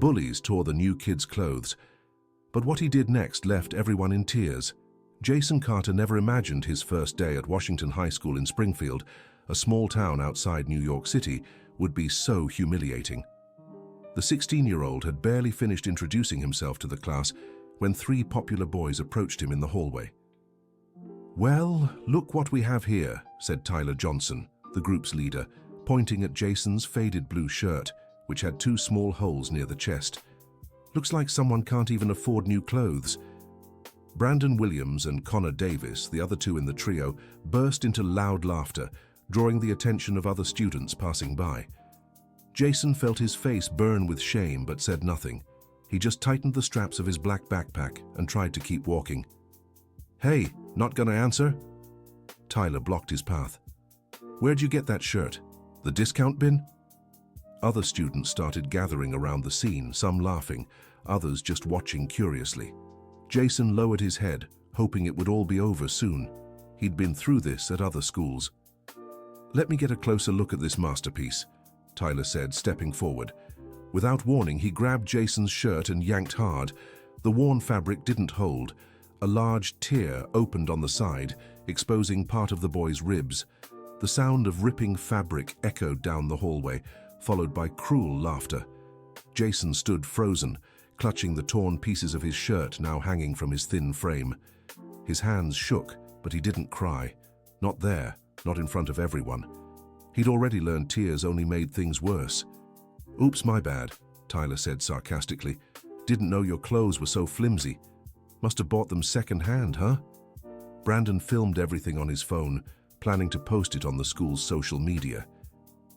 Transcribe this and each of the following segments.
bullies tore the new kid's clothes. But what he did next left everyone in tears. Jason Carter never imagined his first day at Washington High School in Springfield, a small town outside New York City, would be so humiliating. The 16-year-old had barely finished introducing himself to the class when three popular boys approached him in the hallway. "Well, look what we have here," said Tyler Johnson, the group's leader, pointing at Jason's faded blue shirt, which had two small holes near the chest. "Looks like someone can't even afford new clothes." Brandon Williams and Connor Davis, the other two in the trio, burst into loud laughter, drawing the attention of other students passing by. Jason felt his face burn with shame but said nothing. He just tightened the straps of his black backpack and tried to keep walking. "Hey, not gonna answer?" Tyler blocked his path. "Where'd you get that shirt? The discount bin?" Other students started gathering around the scene, some laughing, others just watching curiously. Jason lowered his head, hoping it would all be over soon. He'd been through this at other schools. "Let me get a closer look at this masterpiece," Tyler said, stepping forward. Without warning, he grabbed Jason's shirt and yanked hard. The worn fabric didn't hold. A large tear opened on the side, exposing part of the boy's ribs. The sound of ripping fabric echoed down the hallway, followed by cruel laughter. Jason stood frozen, clutching the torn pieces of his shirt now hanging from his thin frame. His hands shook, but he didn't cry. Not there, not in front of everyone. He'd already learned tears only made things worse. "Oops, my bad," Tyler said sarcastically. "Didn't know your clothes were so flimsy. Must have bought them second-hand, huh?" Brandon filmed everything on his phone, planning to post it on the school's social media.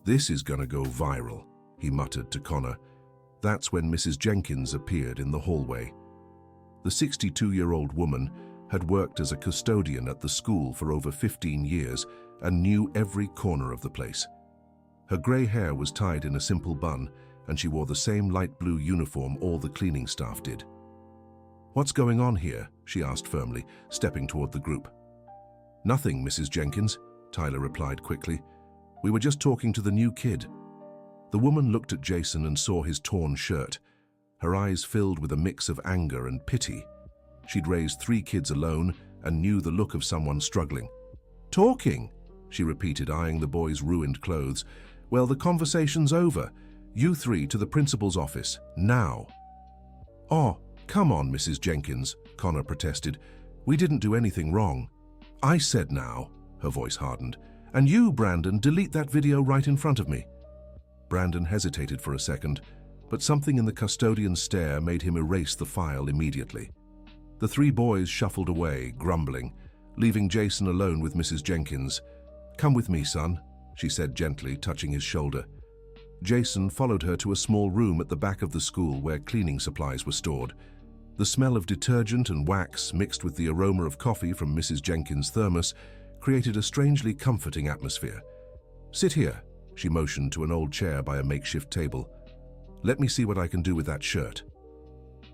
"This is gonna go viral," he muttered to Connor. That's when Mrs. Jenkins appeared in the hallway. The 62-year-old woman had worked as a custodian at the school for over 15 years and knew every corner of the place. Her grey hair was tied in a simple bun, and she wore the same light blue uniform all the cleaning staff did. "What's going on here?" she asked firmly, stepping toward the group. "Nothing, Mrs. Jenkins," Tyler replied quickly. "We were just talking to the new kid." The woman looked at Jason and saw his torn shirt. Her eyes filled with a mix of anger and pity. She'd raised 3 kids alone and knew the look of someone struggling. "Talking?" she repeated, eyeing the boys' ruined clothes. "Well, the conversation's over. You 3 to the principal's office, now." "Oh, come on, Mrs. Jenkins," Connor protested. "We didn't do anything wrong." "I said now," her voice hardened. "And you, Brandon, delete that video right in front of me." Brandon hesitated for a second, but something in the custodian's stare made him erase the file immediately. The 3 boys shuffled away, grumbling, leaving Jason alone with Mrs. Jenkins. "Come with me, son," she said gently, touching his shoulder. Jason followed her to a small room at the back of the school where cleaning supplies were stored. The smell of detergent and wax, mixed with the aroma of coffee from Mrs. Jenkins' thermos, created a strangely comforting atmosphere. "Sit here," she motioned to an old chair by a makeshift table. "Let me see what I can do with that shirt."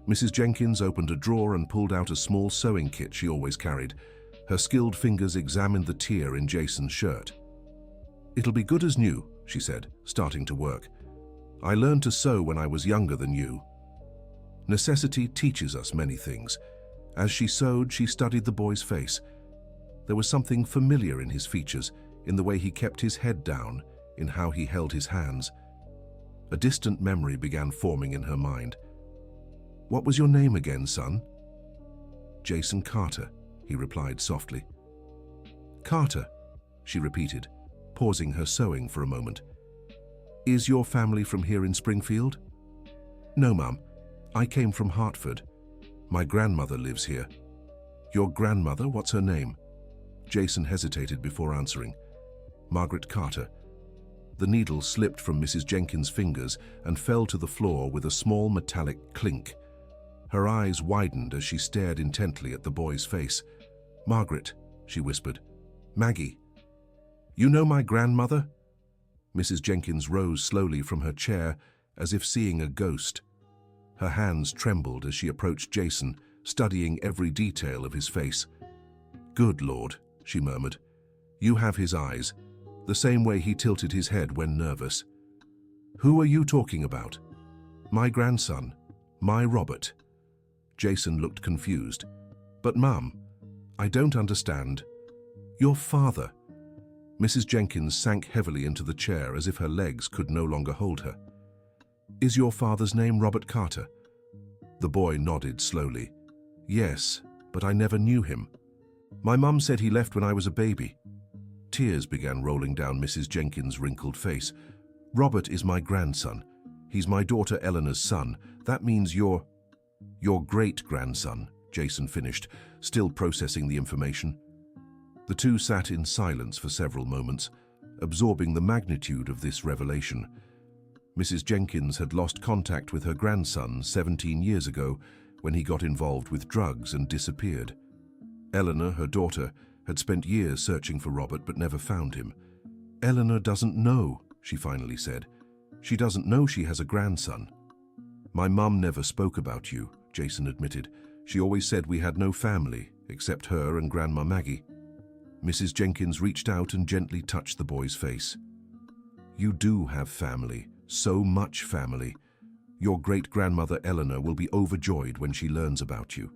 Mrs. Jenkins opened a drawer and pulled out a small sewing kit she always carried. Her skilled fingers examined the tear in Jason's shirt. "It'll be good as new," she said, starting to work. "I learned to sew when I was younger than you." Necessity teaches us many things. As she sewed, she studied the boy's face. There was something familiar in his features, in the way he kept his head down, in how he held his hands. A distant memory began forming in her mind. "What was your name again, son?" "Jason Carter," he replied softly. "Carter," she repeated, pausing her sewing for a moment. "Is your family from here in Springfield?" "No, Mum. I came from Hartford. My grandmother lives here." "Your grandmother? What's her name?" Jason hesitated before answering. "Margaret Carter." The needle slipped from Mrs. Jenkins' fingers and fell to the floor with a small metallic clink. Her eyes widened as she stared intently at the boy's face. "Margaret," she whispered. "Maggie." "You know my grandmother?" Mrs. Jenkins rose slowly from her chair, as if seeing a ghost. Her hands trembled as she approached Jason, studying every detail of his face. "Good Lord," she murmured. "You have his eyes, the same way he tilted his head when nervous." "Who are you talking about?" My grandson. My Robert. Jason looked confused. But Mum, I don't understand. Your father. Mrs. Jenkins sank heavily into the chair as if her legs could no longer hold her. Is your father's name Robert Carter? The boy nodded slowly. Yes, but I never knew him. My mum said he left when I was a baby. Tears began rolling down Mrs. Jenkins' wrinkled face. Robert is my grandson. He's my daughter Eleanor's son. That means your great-grandson, Jason finished, still processing the information. The two sat in silence for several moments, absorbing the magnitude of this revelation. Mrs. Jenkins had lost contact with her grandson 17 years ago when he got involved with drugs and disappeared. Eleanor, her daughter, had spent years searching for Robert but never found him. Eleanor doesn't know, she finally said. She doesn't know she has a grandson. My mum never spoke about you, Jason admitted. She always said we had no family, except her and Grandma Maggie. Mrs. Jenkins reached out and gently touched the boy's face. You do have family, so much family. Your great-grandmother Eleanor will be overjoyed when she learns about you.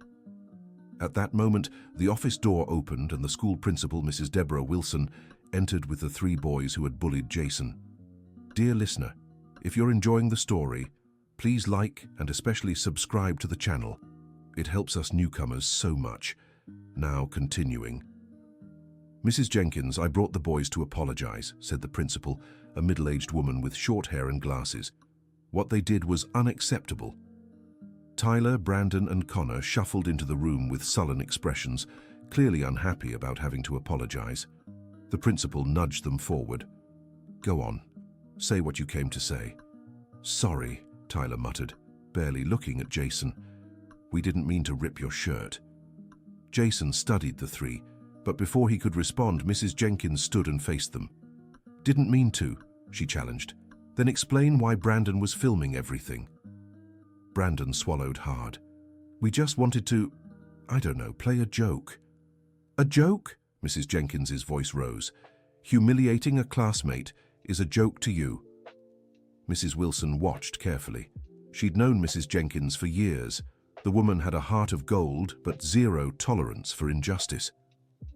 At that moment, the office door opened and the school principal, Mrs. Deborah Wilson, entered with the three boys who had bullied Jason. Dear listener, if you're enjoying the story, please like and especially subscribe to the channel. It helps us newcomers so much. Now continuing. Mrs. Jenkins, I brought the boys to apologize, said the principal, a middle-aged woman with short hair and glasses. What they did was unacceptable. Tyler, Brandon, and Connor shuffled into the room with sullen expressions, clearly unhappy about having to apologize. The principal nudged them forward. Go on. Say what you came to say. Sorry, Tyler muttered, barely looking at Jason. We didn't mean to rip your shirt. Jason studied the three, but before he could respond, Mrs. Jenkins stood and faced them. Didn't mean to, she challenged. Then explain why Brandon was filming everything. Brandon swallowed hard. We just wanted to, I don't know, play a joke. A joke? Mrs. Jenkins's voice rose. Humiliating a classmate is a joke to you. Mrs. Wilson watched carefully. She'd known Mrs. Jenkins for years. The woman had a heart of gold, but zero tolerance for injustice.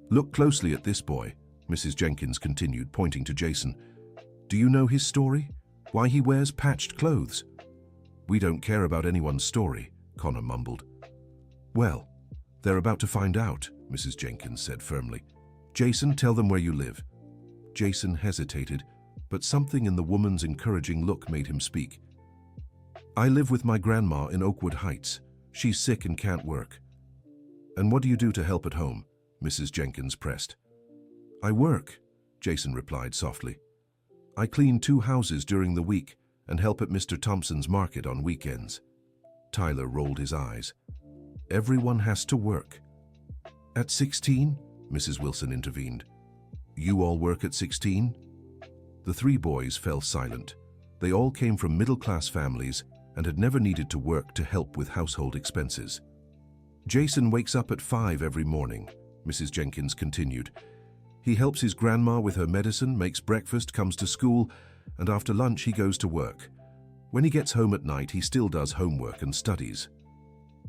Look closely at this boy, Mrs. Jenkins continued, pointing to Jason. Do you know his story? Why he wears patched clothes? We don't care about anyone's story, Connor mumbled. Well, they're about to find out, Mrs. Jenkins said firmly. Jason, tell them where you live. Jason hesitated, but something in the woman's encouraging look made him speak. I live with my grandma in Oakwood Heights. She's sick and can't work. And what do you do to help at home? Mrs. Jenkins pressed. I work, Jason replied softly. I clean 2 houses during the week and help at Mr. Thompson's market on weekends. Tyler rolled his eyes. Everyone has to work. At 16? Mrs. Wilson intervened. You all work at 16? The 3 boys fell silent. They all came from middle-class families and had never needed to work to help with household expenses. Jason wakes up at 5 every morning, Mrs. Jenkins continued. He helps his grandma with her medicine, makes breakfast, comes to school, and after lunch he goes to work. When he gets home at night, he still does homework and studies.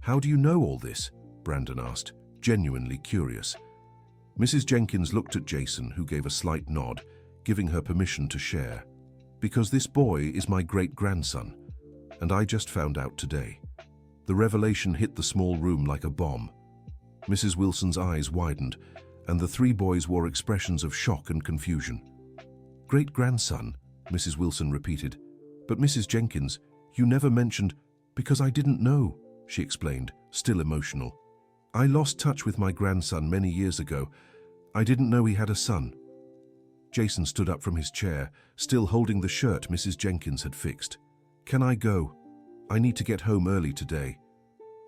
How do you know all this? Brandon asked, genuinely curious. Mrs. Jenkins looked at Jason, who gave a slight nod, giving her permission to share. Because this boy is my great-grandson, and I just found out today. The revelation hit the small room like a bomb. Mrs. Wilson's eyes widened, and the 3 boys wore expressions of shock and confusion. Great-grandson, Mrs. Wilson repeated. But Mrs. Jenkins, you never mentioned, because I didn't know, she explained, still emotional. I lost touch with my grandson many years ago. I didn't know he had a son. Jason stood up from his chair, still holding the shirt Mrs. Jenkins had fixed. Can I go? I need to get home early today.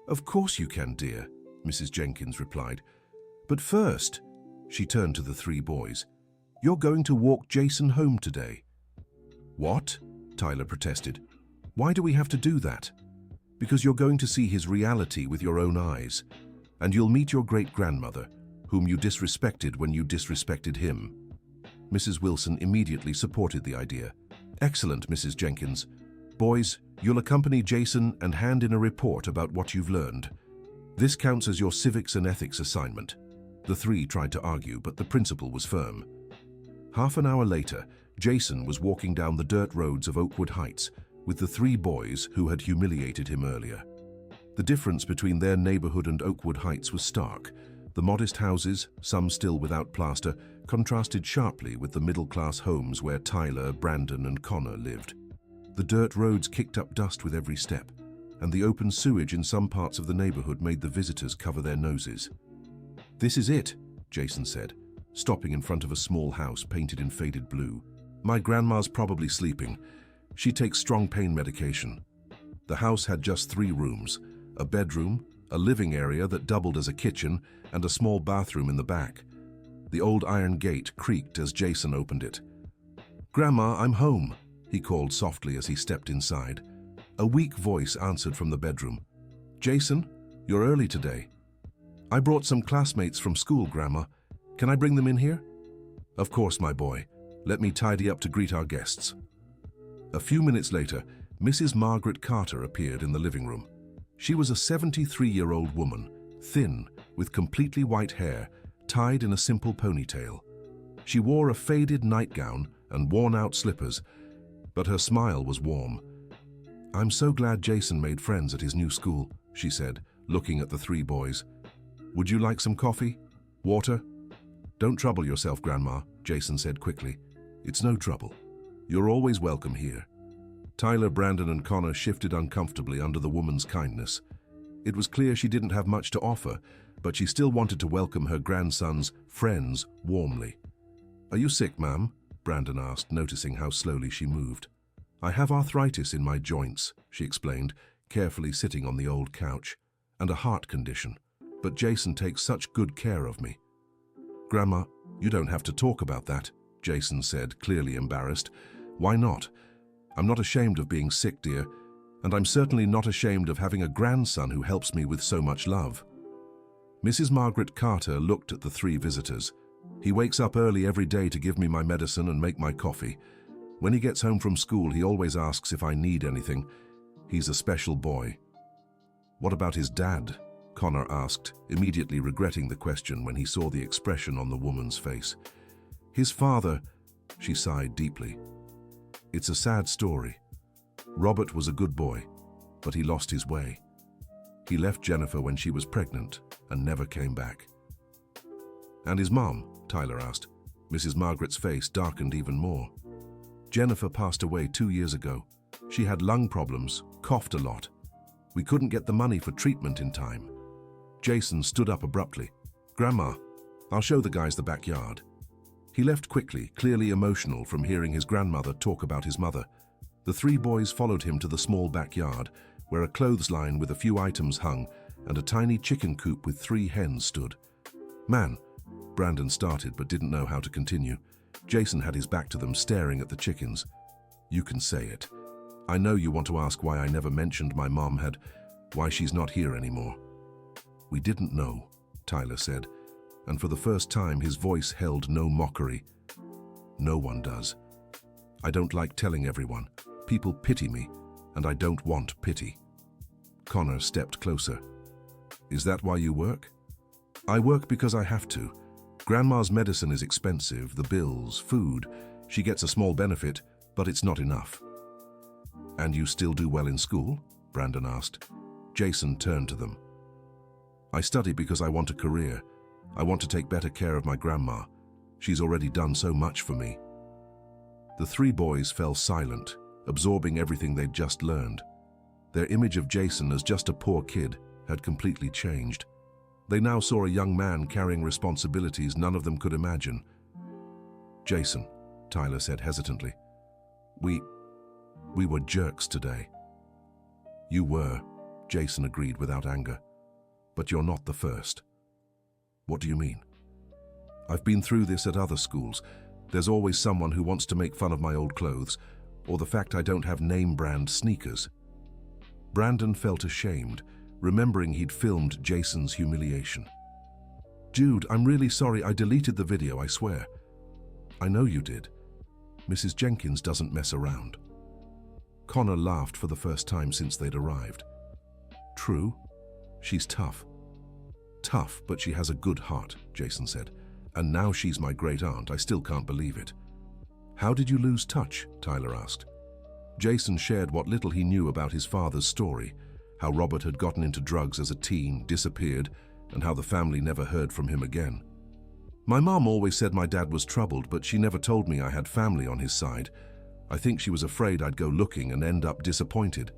Of course you can, dear, Mrs. Jenkins replied. But first, she turned to the 3 boys. You're going to walk Jason home today. What? Tyler protested. Why do we have to do that? Because you're going to see his reality with your own eyes, and you'll meet your great-grandmother, whom you disrespected when you disrespected him. Mrs. Wilson immediately supported the idea. Excellent, Mrs. Jenkins. Boys, You'll accompany Jason and hand in a report about what you've learned. This counts as your civics and ethics assignment. The three tried to argue, but the principal was firm. Half an hour later, Jason was walking down the dirt roads of Oakwood Heights with the three boys who had humiliated him earlier. The difference between their neighborhood and Oakwood Heights was stark. The modest houses, some still without plaster, contrasted sharply with the middle-class homes where Tyler, Brandon, and Connor lived. The dirt roads kicked up dust with every step, and the open sewage in some parts of the neighborhood made the visitors cover their noses. "This is it," Jason said, stopping in front of a small house painted in faded blue. "My grandma's probably sleeping. She takes strong pain medication." The house had just 3 rooms, a bedroom, a living area that doubled as a kitchen, and a small bathroom in the back. The old iron gate creaked as Jason opened it. "Grandma, I'm home," he called softly as he stepped inside. A weak voice answered from the bedroom. "Jason, you're early today." "I brought some classmates from school, Grandma. Can I bring them in here?" "Of course, my boy. Let me tidy up to greet our guests." A few minutes later, Mrs. Margaret Carter appeared in the living room. She was a 73-year-old woman, thin, with completely white hair, tied in a simple ponytail. She wore a faded nightgown and worn-out slippers, but her smile was warm. "I'm so glad Jason made friends at his new school," she said, looking at the 3 boys. "Would you like some coffee? Water?" "Don't trouble yourself, Grandma," Jason said quickly. "It's no trouble. You're always welcome here." Tyler, Brandon, and Connor shifted uncomfortably under the woman's kindness. It was clear she didn't have much to offer, but she still wanted to welcome her grandson's friends warmly. "Are you sick, ma'am?" Brandon asked, noticing how slowly she moved. "I have arthritis in my joints," she explained, carefully sitting on the old couch, "and a heart condition. But Jason takes such good care of me." "Grandma, you don't have to talk about that," Jason said, clearly embarrassed. "Why not? I'm not ashamed of being sick, dear, and I'm certainly not ashamed of having a grandson who helps me with so much love." Mrs. Margaret Carter looked at the 3 visitors. "He wakes up early every day to give me my medicine and make my coffee. When he gets home from school, he always asks if I need anything. He's a special boy." "What about his dad?" Connor asked, immediately regretting the question when he saw the expression on the woman's face. "His father," she sighed deeply. "It's a sad story. Robert was a good boy, but he lost his way. He left Jennifer when she was pregnant and never came back." "And his mom?" Tyler asked. Mrs. Margaret's face darkened even more. "Jennifer passed away 2 years ago. She had lung problems, coughed a lot. We couldn't get the money for treatment in time." Jason stood up abruptly. "Grandma, I'll show the guys the backyard." He left quickly, clearly emotional from hearing his grandmother talk about his mother. The 3 boys followed him to the small backyard, where a clothesline with a few items hung and a tiny chicken coop with 3 hens stood. "Man," Brandon started but didn't know how to continue. Jason had his back to them, staring at the chickens. "You can say it. I know you want to ask why I never mentioned my mom had, why she's not here anymore." "We didn't know," Tyler said, and for the first time his voice held no mockery. "No one does. I don't like telling everyone. People pity me, and I don't want pity." Connor stepped closer. "Is that why you work?" "I work because I have to. Grandma's medicine is expensive, the bills, food. She gets a small benefit, but it's not enough." "And you still do well in school?" Brandon asked. Jason turned to them. "I study because I want a career. I want to take better care of my grandma. She's already done so much for me." The 3 boys fell silent, absorbing everything they'd just learned. Their image of Jason as just a poor kid had completely changed. They now saw a young man carrying responsibilities none of them could imagine. "Jason," Tyler said hesitantly, We were jerks today." "You were," Jason agreed without anger. "But you're not the first." "What do you mean?" "I've been through this at other schools. There's always someone who wants to make fun of my old clothes, or the fact I don't have name-brand sneakers." Brandon felt ashamed, remembering he'd filmed Jason's humiliation. "Jude, I'm really sorry. I deleted the video, I swear." "I know you did. Mrs. Jenkins doesn't mess around." Connor laughed for the first time since they'd arrived. True, she's tough. Tough, but she has a good heart, Jason said. And now she's my great aunt. I still can't believe it. How did you lose touch? Tyler asked. Jason shared what little he knew about his father's story, how Robert had gotten into drugs as a teen, disappeared, and how the family never heard from him again. My mom always said my dad was troubled, but she never told me I had family on his side. I think she was afraid I'd go looking and end up disappointed.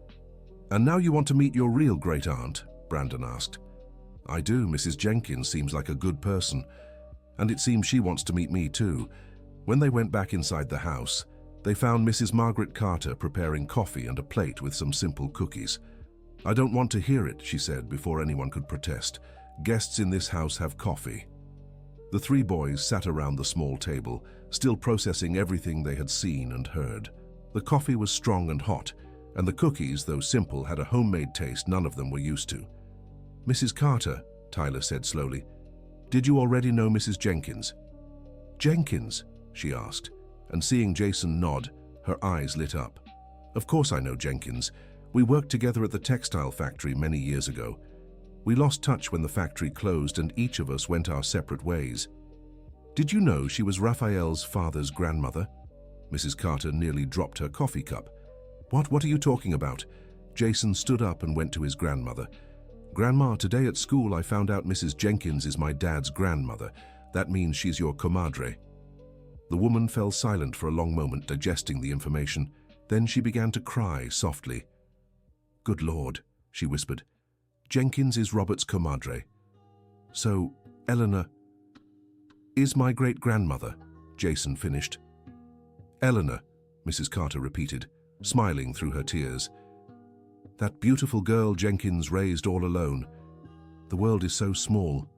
And now you want to meet your real great aunt? Brandon asked. I do. Mrs. Jenkins seems like a good person. And it seems she wants to meet me too. When they went back inside the house, they found Mrs. Margaret Carter preparing coffee and a plate with some simple cookies. I don't want to hear it, she said before anyone could protest. Guests in this house have coffee. The three boys sat around the small table, still processing everything they had seen and heard. The coffee was strong and hot, and the cookies, though simple, had a homemade taste none of them were used to. Mrs. Carter, Tyler said slowly, did you already know Mrs. Jenkins? Jenkins? She asked, and seeing Jason nod, her eyes lit up. Of course I know Jenkins. We worked together at the textile factory many years ago. We lost touch when the factory closed and each of us went our separate ways. Did you know she was Raphael's father's grandmother? Mrs. Carter nearly dropped her coffee cup. What are you talking about? Jason stood up and went to his grandmother. Grandma, today at school I found out Mrs. Jenkins is my dad's grandmother. That means she's your comadre. The woman fell silent for a long moment, digesting the information. Then she began to cry softly. Good Lord, she whispered. Jenkins is Robert's comadre. So, Eleanor is my great-grandmother, Jason finished. Eleanor, Mrs. Carter repeated, smiling through her tears. That beautiful girl Jenkins raised all alone. The world is so small.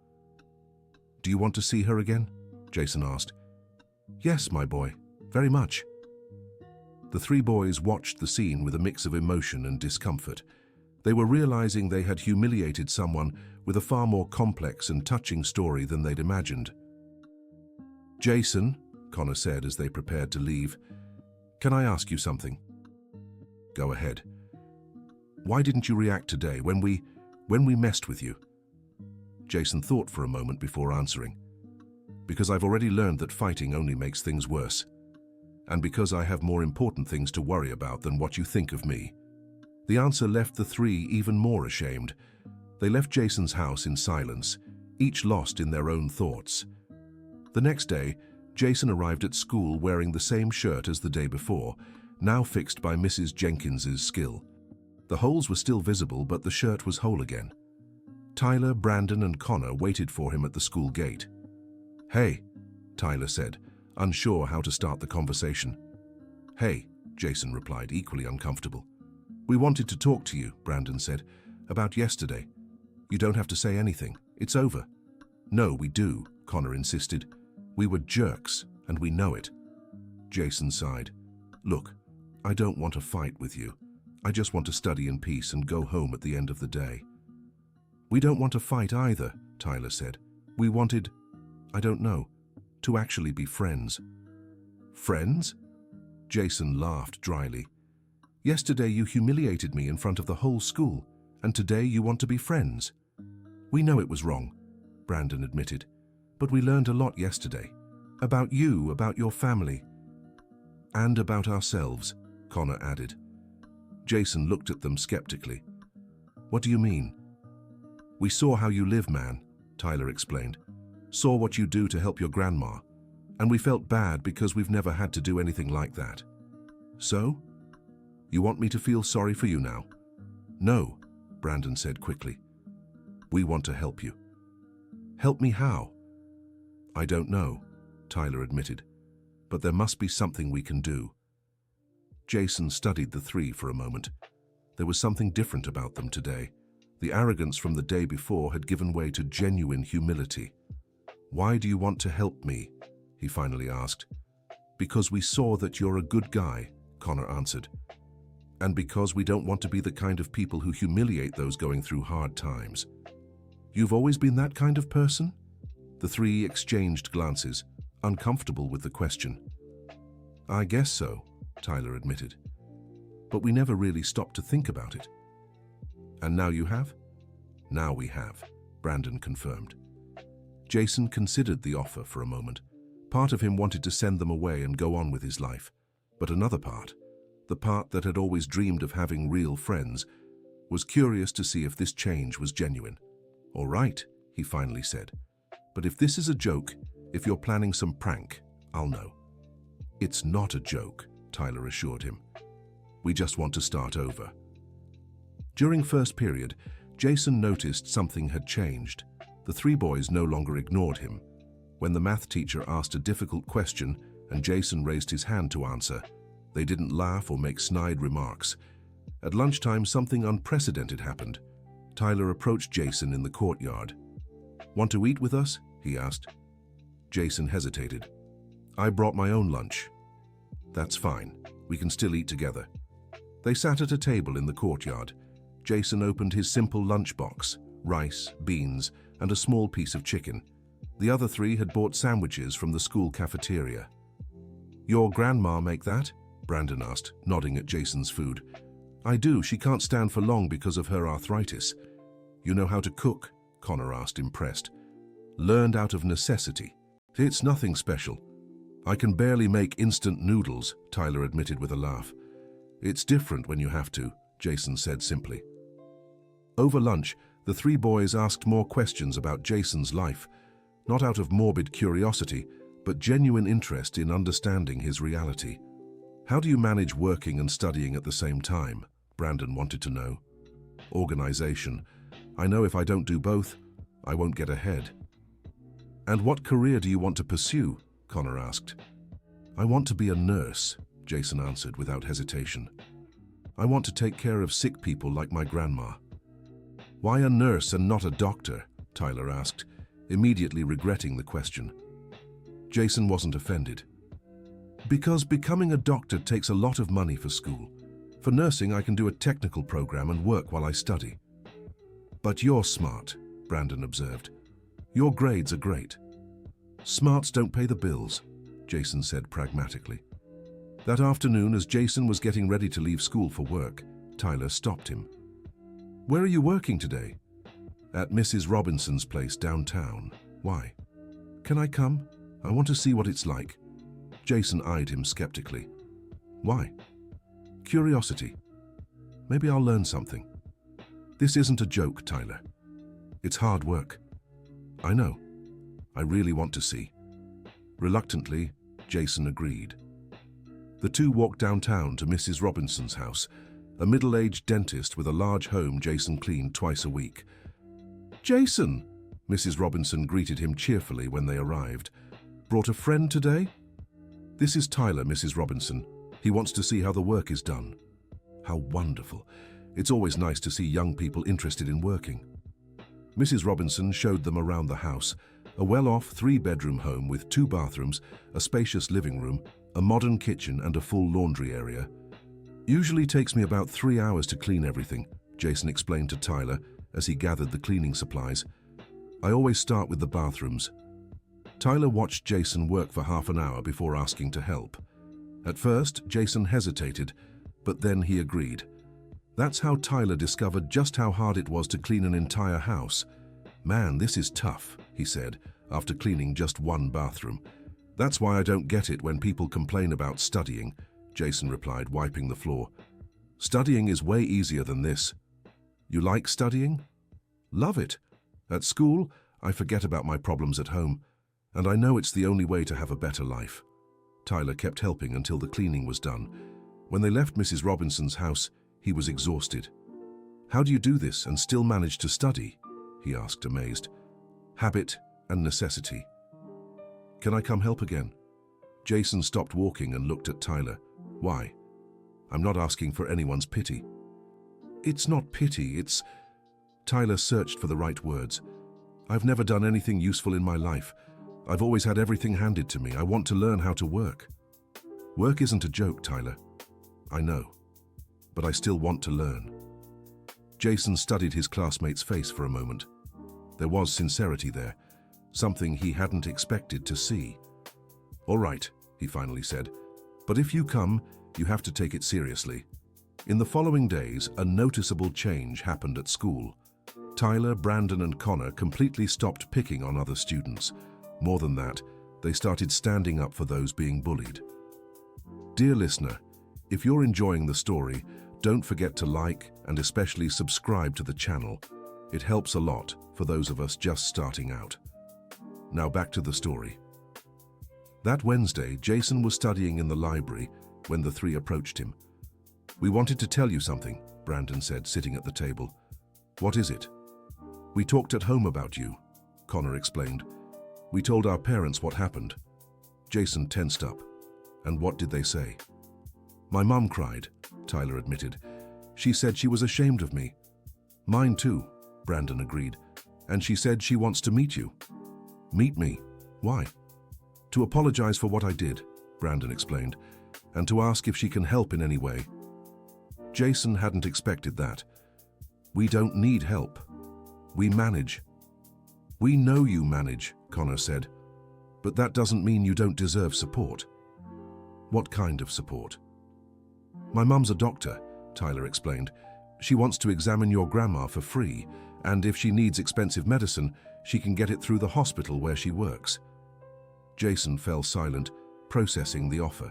Do you want to see her again? Jason asked. Yes, my boy, very much. The three boys watched the scene with a mix of emotion and discomfort. They were realizing they had humiliated someone with a far more complex and touching story than they'd imagined. Jason, Connor said as they prepared to leave, can I ask you something? Go ahead. Why didn't you react today when we messed with you? Jason thought for a moment before answering. Because I've already learned that fighting only makes things worse. And because I have more important things to worry about than what you think of me. The answer left the three even more ashamed. They left Jason's house in silence, each lost in their own thoughts. The next day, Jason arrived at school wearing the same shirt as the day before, now fixed by Mrs. Jenkins's skill. The holes were still visible, but the shirt was whole again. Tyler, Brandon, and Connor waited for him at the school gate. Hey, Tyler said, unsure how to start the conversation. Hey, Jason replied, equally uncomfortable. We wanted to talk to you, Brandon said, about yesterday. You don't have to say anything. It's over. No, we do, Connor insisted. We were jerks, and we know it. Jason sighed. Look, I don't want to fight with you. I just want to study in peace and go home at the end of the day. We don't want to fight either, Tyler said. We wanted, I don't know, to actually be friends. Friends? Jason laughed dryly. Yesterday you humiliated me in front of the whole school, and today you want to be friends. We know it was wrong, Brandon admitted, but we learned a lot yesterday. About you, about your family. And about ourselves, Connor added. Jason looked at them skeptically. What do you mean? We saw how you live, man, Tyler explained. Saw what you do to help your grandma. And we felt bad because we've never had to do anything like that. So? You want me to feel sorry for you now? No, Brandon said quickly. We want to help you. Help me how? I don't know, Tyler admitted. But there must be something we can do. Jason studied the three for a moment. There was something different about them today. The arrogance from the day before had given way to genuine humility. Why do you want to help me? He finally asked. Because we saw that you're a good guy, Connor answered. And because we don't want to be the kind of people who humiliate those going through hard times. You've always been that kind of person? The three exchanged glances, uncomfortable with the question. I guess so, Tyler admitted. but we never really stopped to think about it. And now you have? Now we have, Brandon confirmed. Jason considered the offer for a moment. Part of him wanted to send them away and go on with his life, but another part, the part that had always dreamed of having real friends, was curious to see if this change was genuine. "All right," he finally said. "But if this is a joke, if you're planning some prank, I'll know." "It's not a joke," Tyler assured him. "We just want to start over." During first period, Jason noticed something had changed. The three boys no longer ignored him. When the math teacher asked a difficult question and Jason raised his hand to answer, they didn't laugh or make snide remarks. At lunchtime, something unprecedented happened. Tyler approached Jason in the courtyard. "Want to eat with us?" he asked. Jason hesitated. "I brought my own lunch." "That's fine. We can still eat together." They sat at a table in the courtyard. Jason opened his simple lunchbox, rice, beans, and a small piece of chicken. The other three had bought sandwiches from the school cafeteria. "Your grandma make that?" Brandon asked, nodding at Jason's food. "I do. She can't stand for long because of her arthritis." "You know how to cook?" Connor asked, impressed. "Learned out of necessity. It's nothing special." "I can barely make instant noodles," Tyler admitted with a laugh. "It's different when you have to," Jason said simply. Over lunch, the three boys asked more questions about Jason's life, not out of morbid curiosity, but genuine interest in understanding his reality. "How do you manage working and studying at the same time?" Brandon wanted to know. "Organization. I know if I don't do both, I won't get ahead." "And what career do you want to pursue?" Connor asked. "I want to be a nurse," Jason answered without hesitation. "I want to take care of sick people like my grandma." "Why a nurse and not a doctor?" Tyler asked, immediately regretting the question. Jason wasn't offended. "Because becoming a doctor takes a lot of money for school. For nursing, I can do a technical program and work while I study." "But you're smart," Brandon observed. "Your grades are great." "Smarts don't pay the bills," Jason said pragmatically. That afternoon, as Jason was getting ready to leave school for work, Tyler stopped him. "Where are you working today?" "At Mrs. Robinson's place downtown." "Why?" "Can I come? I want to see what it's like." Jason eyed him skeptically. "Why?" "Curiosity. Maybe I'll learn something." "This isn't a joke, Tyler. It's hard work." "I know. I really want to see." Reluctantly, Jason agreed. The two walked downtown to Mrs. Robinson's house, a middle-aged dentist with a large home Jason cleaned twice a week. "Jason!" Mrs. Robinson greeted him cheerfully when they arrived. "Brought a friend today?" "This is Tyler, Mrs. Robinson. He wants to see how the work is done." "How wonderful. It's always nice to see young people interested in working." Mrs. Robinson showed them around the house, a well-off three-bedroom home with 2 bathrooms, a spacious living room, a modern kitchen and a full laundry area. "Usually takes me about 3 hours to clean everything," Jason explained to Tyler as he gathered the cleaning supplies. "I always start with the bathrooms." Tyler watched Jason work for half an hour before asking to help. At first, Jason hesitated, but then he agreed. That's how Tyler discovered just how hard it was to clean an entire house. "Man, this is tough," he said, after cleaning just 1 bathroom. "That's why I don't get it when people complain about studying," Jason replied, wiping the floor. "Studying is way easier than this." "You like studying?" "Love it. At school, I forget about my problems at home, and I know it's the only way to have a better life." Tyler kept helping until the cleaning was done. When they left Mrs. Robinson's house, he was exhausted. "How do you do this and still manage to study?" he asked, amazed. "Habit and necessity." "Can I come help again?" Jason stopped walking and looked at Tyler. "Why?" "I'm not asking for anyone's pity." "It's not pity, it's..." Tyler searched for the right words. "I've never done anything useful in my life. I've always had everything handed to me. I want to learn how to work." "Work isn't a joke, Tyler." "I know, but I still want to learn." Jason studied his classmate's face for a moment. There was sincerity there, something he hadn't expected to see. "All right," he finally said, "but if you come, you have to take it seriously." In the following days, a noticeable change happened at school. Tyler, Brandon, and Connor completely stopped picking on other students. More than that, they started standing up for those being bullied. Dear listener, if you're enjoying the story, don't forget to like and especially subscribe to the channel. It helps a lot for those of us just starting out. Now back to the story. That Wednesday, Jason was studying in the library when the three approached him. "We wanted to tell you something," Brandon said, sitting at the table. "What is it?" "We talked at home about you," Connor explained. "We told our parents what happened." Jason tensed up. "And what did they say?" "My mum cried," Tyler admitted. "She said she was ashamed of me." "Mine too," Brandon agreed. "And she said she wants to meet you." "Meet me? Why?" "To apologize for what I did," Brandon explained, "and to ask if she can help in any way." Jason hadn't expected that. "We don't need help. We manage." "We know you manage," Connor said, "but that doesn't mean you don't deserve support." "What kind of support?" "My mum's a doctor," Tyler explained. "She wants to examine your grandma for free, and if she needs expensive medicine, she can get it through the hospital where she works." Jason fell silent, processing the offer.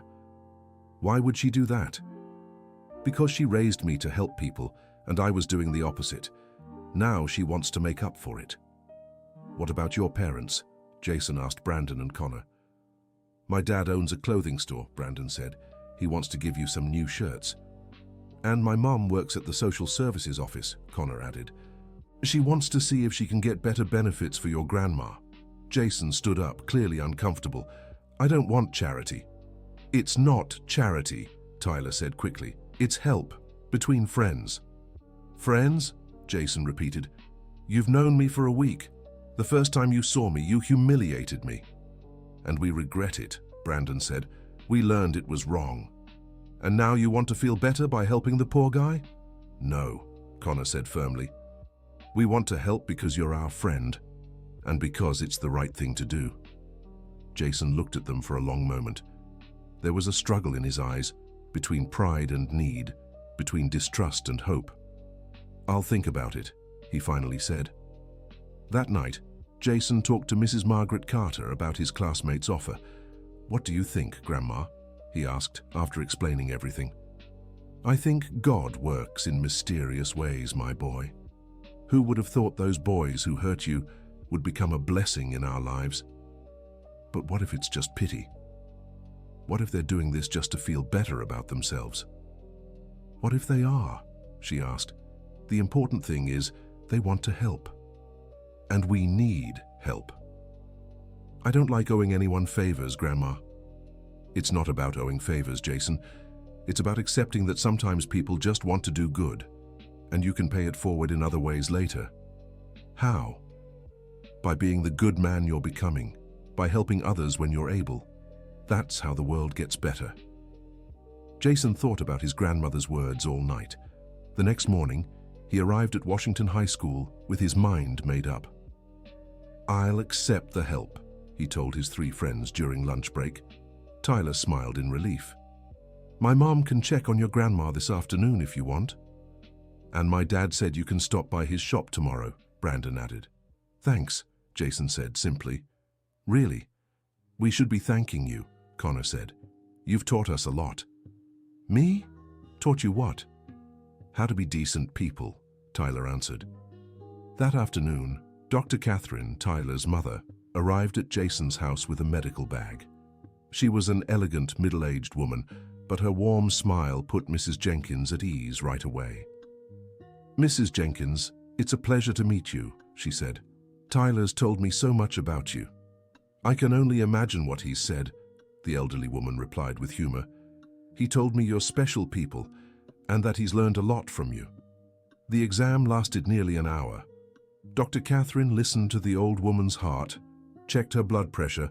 "Why would she do that?" "Because she raised me to help people, and I was doing the opposite. Now she wants to make up for it." "What about your parents?" Jason asked Brandon and Connor. "My dad owns a clothing store," Brandon said. "He wants to give you some new shirts." "And my mom works at the social services office," Connor added. "She wants to see if she can get better benefits for your grandma." Jason stood up, clearly uncomfortable. "I don't want charity." "It's not charity," Tyler said quickly. "It's help, between friends." "Friends?" Jason repeated. "You've known me for a week. The first time you saw me, you humiliated me." "And we regret it," Brandon said. "We learned it was wrong." "And now you want to feel better by helping the poor guy?" "No," Connor said firmly. "We want to help because you're our friend, and because it's the right thing to do." Jason looked at them for a long moment. There was a struggle in his eyes, between pride and need, between distrust and hope. "I'll think about it," he finally said. That night, Jason talked to Mrs. Margaret Carter about his classmate's offer. "What do you think, Grandma?" he asked after explaining everything. "I think God works in mysterious ways, my boy. Who would have thought those boys who hurt you would become a blessing in our lives? But what if it's just pity? What if they're doing this just to feel better about themselves?" "What if they are?" she asked. "The important thing is they want to help. And we need help." "I don't like owing anyone favors, Grandma." "It's not about owing favors, Jason. It's about accepting that sometimes people just want to do good, and you can pay it forward in other ways later." "How?" "By being the good man you're becoming, by helping others when you're able. That's how the world gets better." Jason thought about his grandmother's words all night. The next morning, he arrived at Washington High School with his mind made up. "I'll accept the help," he told his three friends during lunch break. Tyler smiled in relief. "My mom can check on your grandma this afternoon if you want." "And my dad said you can stop by his shop tomorrow," Brandon added. "Thanks," Jason said simply. "Really? We should be thanking you," Connor said. "You've taught us a lot." "Me? Taught you what?" "How to be decent people," Tyler answered. That afternoon, Dr. Catherine, Tyler's mother, arrived at Jason's house with a medical bag. She was an elegant, middle-aged woman, but her warm smile put Mrs. Jenkins at ease right away. "Mrs. Jenkins, it's a pleasure to meet you," she said. "Tyler's told me so much about you." "I can only imagine what he's said," the elderly woman replied with humor. "He told me you're special people and that he's learned a lot from you." The exam lasted nearly an hour. Dr. Catherine listened to the old woman's heart, checked her blood pressure,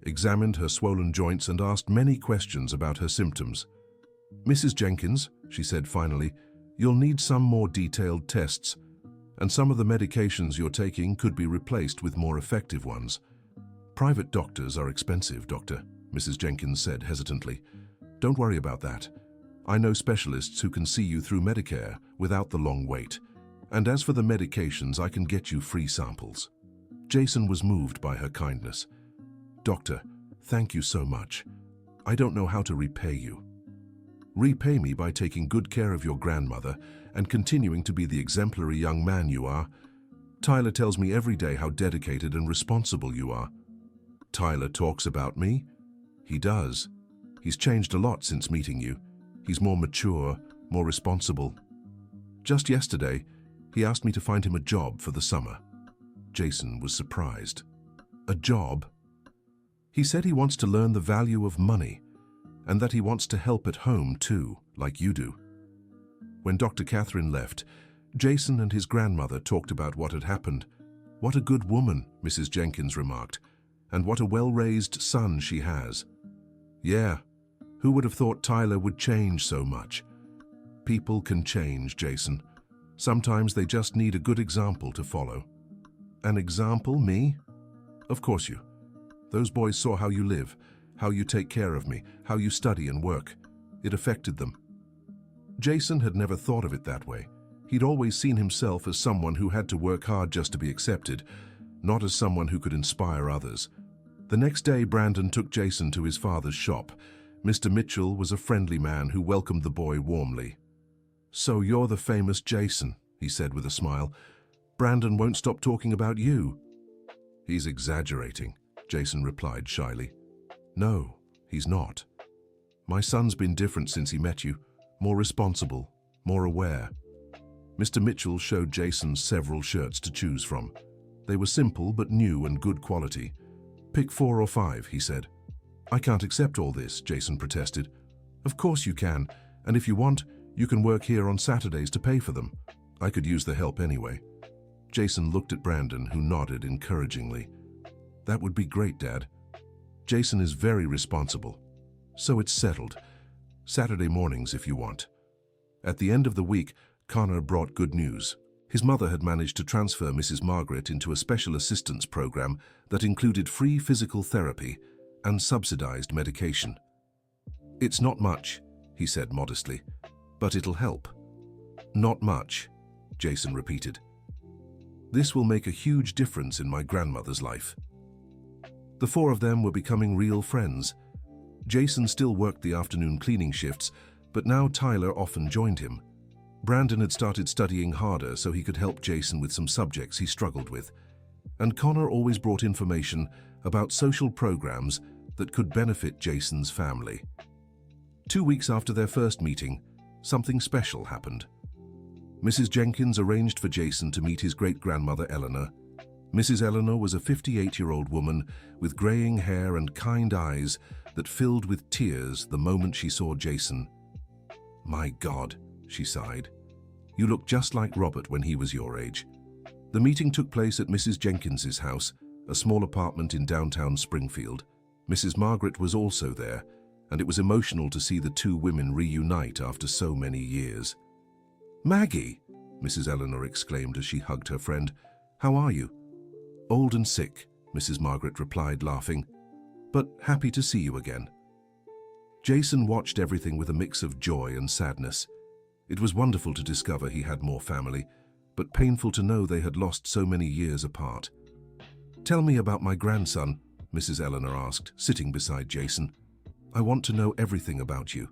examined her swollen joints, and asked many questions about her symptoms. "Mrs. Jenkins," she said finally, "you'll need some more detailed tests, and some of the medications you're taking could be replaced with more effective ones." "Private doctors are expensive, Doctor," Mrs. Jenkins said hesitantly. "Don't worry about that. I know specialists who can see you through Medicare without the long wait. And as for the medications, I can get you free samples." Jason was moved by her kindness. "Doctor, thank you so much. I don't know how to repay you." "Repay me by taking good care of your grandmother and continuing to be the exemplary young man you are. Tyler tells me every day how dedicated and responsible you are." "Tyler talks about me?" "He does. He's changed a lot since meeting you. He's more mature, more responsible. Just yesterday, he asked me to find him a job for the summer." Jason was surprised. "A job?" "He said he wants to learn the value of money, and that he wants to help at home too, like you do." When Dr. Catherine left, Jason and his grandmother talked about what had happened. "What a good woman," Mrs. Jenkins remarked, "and what a well-raised son she has." "Yeah, who would have thought Tyler would change so much?" "People can change, Jason. Sometimes they just need a good example to follow." "An example, me?" "Of course you. Those boys saw how you live, how you take care of me, how you study and work. It affected them." Jason had never thought of it that way. He'd always seen himself as someone who had to work hard just to be accepted, not as someone who could inspire others. The next day, Brandon took Jason to his father's shop. Mr. Mitchell was a friendly man who welcomed the boy warmly. "So you're the famous Jason," he said with a smile. "Brandon won't stop talking about you." "He's exaggerating," Jason replied shyly. "No, he's not. My son's been different since he met you, more responsible, more aware." Mr. Mitchell showed Jason several shirts to choose from. They were simple but new and good quality. "Pick 4 or 5, he said. "I can't accept all this," Jason protested. "Of course you can, and if you want, you can work here on Saturdays to pay for them. I could use the help anyway." Jason looked at Brandon, who nodded encouragingly. "That would be great, Dad. Jason is very responsible. So it's settled. Saturday mornings if you want." At the end of the week, Connor brought good news. His mother had managed to transfer Mrs. Margaret into a special assistance program that included free physical therapy and subsidized medication. "It's not much," he said modestly, "but it'll help." "Not much," Jason repeated. "This will make a huge difference in my grandmother's life." The 4 of them were becoming real friends. Jason still worked the afternoon cleaning shifts, but now Tyler often joined him. Brandon had started studying harder so he could help Jason with some subjects he struggled with. And Connor always brought information about social programs that could benefit Jason's family. 2 weeks after their first meeting, something special happened. Mrs. Jenkins arranged for Jason to meet his great-grandmother Eleanor. Mrs. Eleanor was a 58-year-old woman with graying hair and kind eyes that filled with tears the moment she saw Jason. "My God," she sighed. "You look just like Robert when he was your age." The meeting took place at Mrs. Jenkins's house, a small apartment in downtown Springfield. Mrs. Margaret was also there, and it was emotional to see the 2 women reunite after so many years. "Maggie," Mrs. Eleanor exclaimed as she hugged her friend, "how are you?" "Old and sick," Mrs. Margaret replied, laughing, "but happy to see you again." Jason watched everything with a mix of joy and sadness. It was wonderful to discover he had more family, but painful to know they had lost so many years apart. "Tell me about my grandson," Mrs. Eleanor asked, sitting beside Jason. "I want to know everything about you."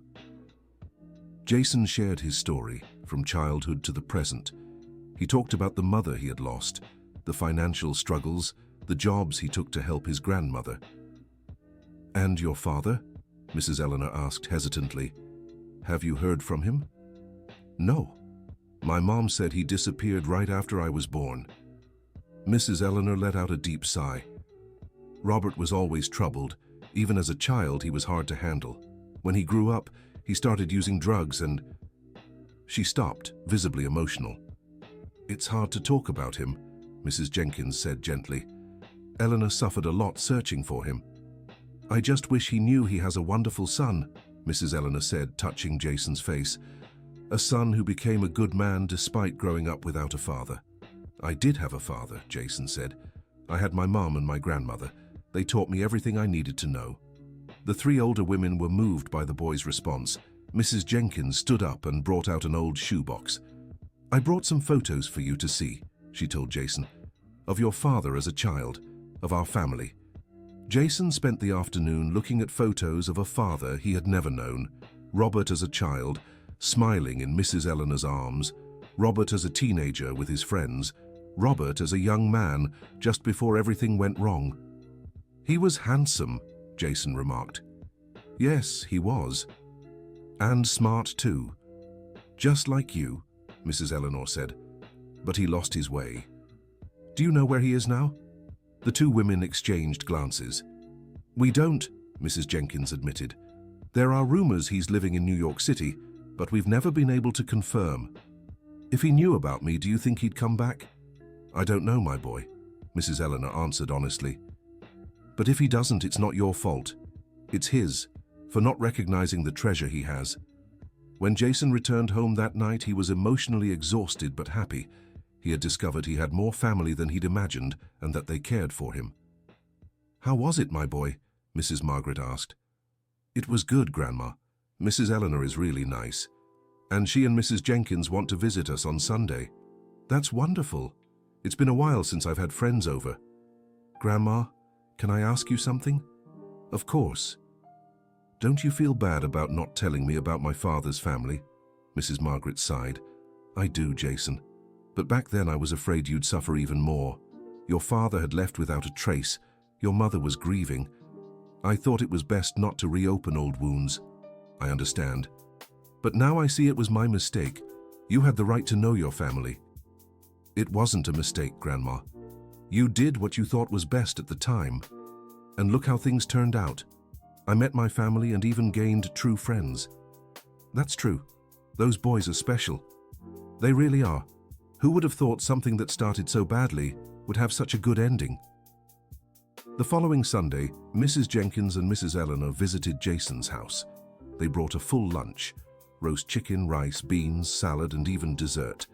Jason shared his story, from childhood to the present. He talked about the mother he had lost, the financial struggles, the jobs he took to help his grandmother. "And your father?" Mrs. Eleanor asked hesitantly. "Have you heard from him?" "No. My mom said he disappeared right after I was born." Mrs. Eleanor let out a deep sigh. "Robert was always troubled. Even as a child, he was hard to handle. When he grew up, he started using drugs and—" She stopped, visibly emotional. "It's hard to talk about him," Mrs. Jenkins said gently. "Eleanor suffered a lot searching for him." "I just wish he knew he has a wonderful son," Mrs. Eleanor said, touching Jason's face. "A son who became a good man despite growing up without a father." "I did have a father," Jason said. "I had my mom and my grandmother. They taught me everything I needed to know." The 3 older women were moved by the boy's response. Mrs. Jenkins stood up and brought out an old shoebox. "I brought some photos for you to see," she told Jason, "of your father as a child, of our family." Jason spent the afternoon looking at photos of a father he had never known, Robert as a child, smiling in Mrs. Eleanor's arms, Robert as a teenager with his friends, Robert as a young man just before everything went wrong. "He was handsome," Jason remarked. "Yes, he was. And smart too. Just like you," Mrs. Eleanor said. "But he lost his way. Do you know where he is now?" The two women exchanged glances. "We don't," Mrs. Jenkins admitted. "There are rumors he's living in New York City, but we've never been able to confirm. If he knew about me, do you think he'd come back?" "I don't know, my boy," Mrs. Eleanor answered honestly. "But if he doesn't, it's not your fault. It's his, for not recognizing the treasure he has." When Jason returned home that night, he was emotionally exhausted but happy. He had discovered he had more family than he'd imagined and that they cared for him. "How was it, my boy?" Mrs. Margaret asked. "It was good, Grandma. Mrs. Eleanor is really nice. And she and Mrs. Jenkins want to visit us on Sunday." "That's wonderful. It's been a while since I've had friends over." "Grandma, can I ask you something?" "Of course." "Don't you feel bad about not telling me about my father's family?" Mrs. Margaret sighed. "I do, Jason. But back then I was afraid you'd suffer even more. Your father had left without a trace. Your mother was grieving. I thought it was best not to reopen old wounds." "I understand. But now I see it was my mistake. You had the right to know your family." "It wasn't a mistake, Grandma. You did what you thought was best at the time. And look how things turned out. I met my family and even gained true friends." "That's true. Those boys are special. They really are. Who would have thought something that started so badly would have such a good ending?" The following Sunday, Mrs. Jenkins and Mrs. Eleanor visited Jason's house. They brought a full lunch: roast chicken, rice, beans, salad, and even dessert.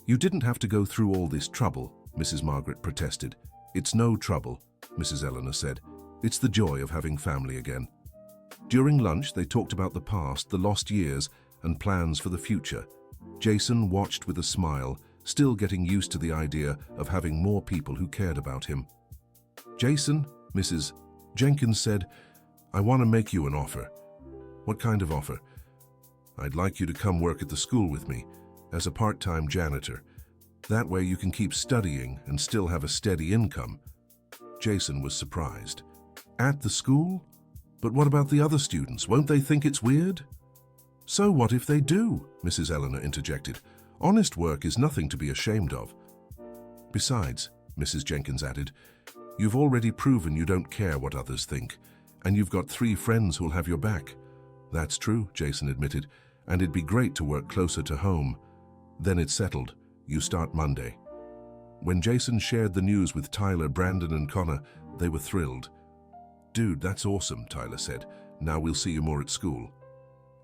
"You didn't have to go through all this trouble," Mrs. Margaret protested. "It's no trouble," Mrs. Eleanor said. "It's the joy of having family again." During lunch, they talked about the past, the lost years, and plans for the future. Jason watched with a smile, still getting used to the idea of having more people who cared about him. "Jason," Mrs. Jenkins said, "I want to make you an offer." "What kind of offer?" "I'd like you to come work at the school with me as a part-time janitor. That way you can keep studying and still have a steady income." Jason was surprised. "At the school? But what about the other students? Won't they think it's weird?" "So what if they do?" Mrs. Eleanor interjected. "Honest work is nothing to be ashamed of." "Besides," Mrs. Jenkins added, "you've already proven you don't care what others think, and you've got 3 friends who'll have your back." "That's true," Jason admitted, "and it'd be great to work closer to home." "Then it's settled. You start Monday." When Jason shared the news with Tyler, Brandon, and Connor, they were thrilled. "Dude, that's awesome," Tyler said. "Now we'll see you more at school.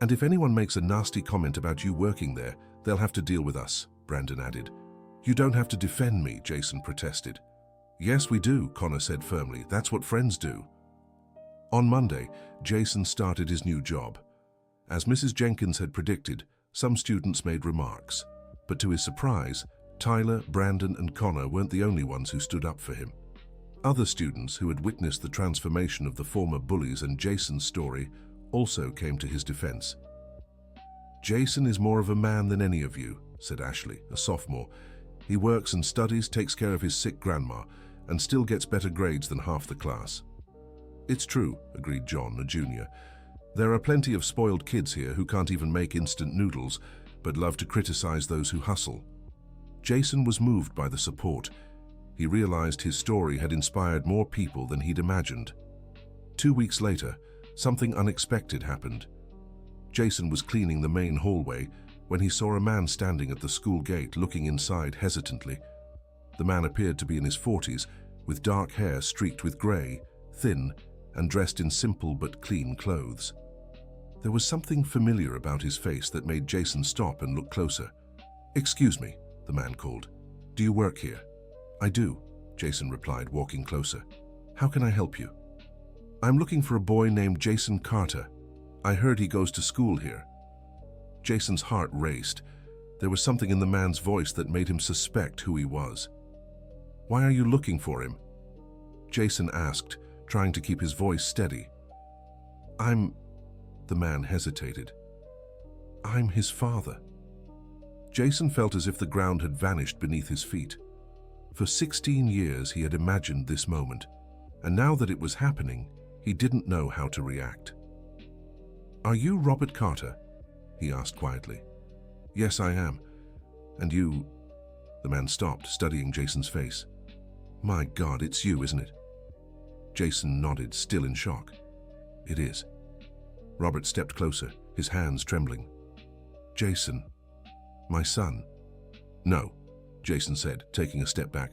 And if anyone makes a nasty comment about you working there, they'll have to deal with us," Brandon added. "You don't have to defend me," Jason protested. "Yes, we do," Connor said firmly. "That's what friends do." On Monday, Jason started his new job. As Mrs. Jenkins had predicted, some students made remarks. But to his surprise, Tyler, Brandon, and Connor weren't the only ones who stood up for him. Other students who had witnessed the transformation of the former bullies and Jason's story also came to his defense. "Jason is more of a man than any of you," said Ashley, a sophomore. "He works and studies, takes care of his sick grandma, and still gets better grades than half the class." "It's true," agreed John, a junior. "There are plenty of spoiled kids here who can't even make instant noodles, but love to criticize those who hustle." Jason was moved by the support. He realized his story had inspired more people than he'd imagined. 2 weeks later, something unexpected happened. Jason was cleaning the main hallway when he saw a man standing at the school gate looking inside hesitantly. The man appeared to be in his 40s, with dark hair streaked with gray, thin, and dressed in simple but clean clothes. There was something familiar about his face that made Jason stop and look closer. "Excuse me," the man called. "Do you work here?" "I do," Jason replied, walking closer. "How can I help you?" "I'm looking for a boy named Jason Carter. I heard he goes to school here." Jason's heart raced. There was something in the man's voice that made him suspect who he was. "Why are you looking for him?" Jason asked, trying to keep his voice steady. The man hesitated. "I'm his father." Jason felt as if the ground had vanished beneath his feet. For 16 years he had imagined this moment, and now that it was happening, he didn't know how to react. "Are you Robert Carter?" he asked quietly. "Yes, I am. And you—" The man stopped, studying Jason's face. "My God, it's you, isn't it?" Jason nodded, still in shock. "It is." Robert stepped closer, his hands trembling. "Jason, my son." "No," Jason said, taking a step back.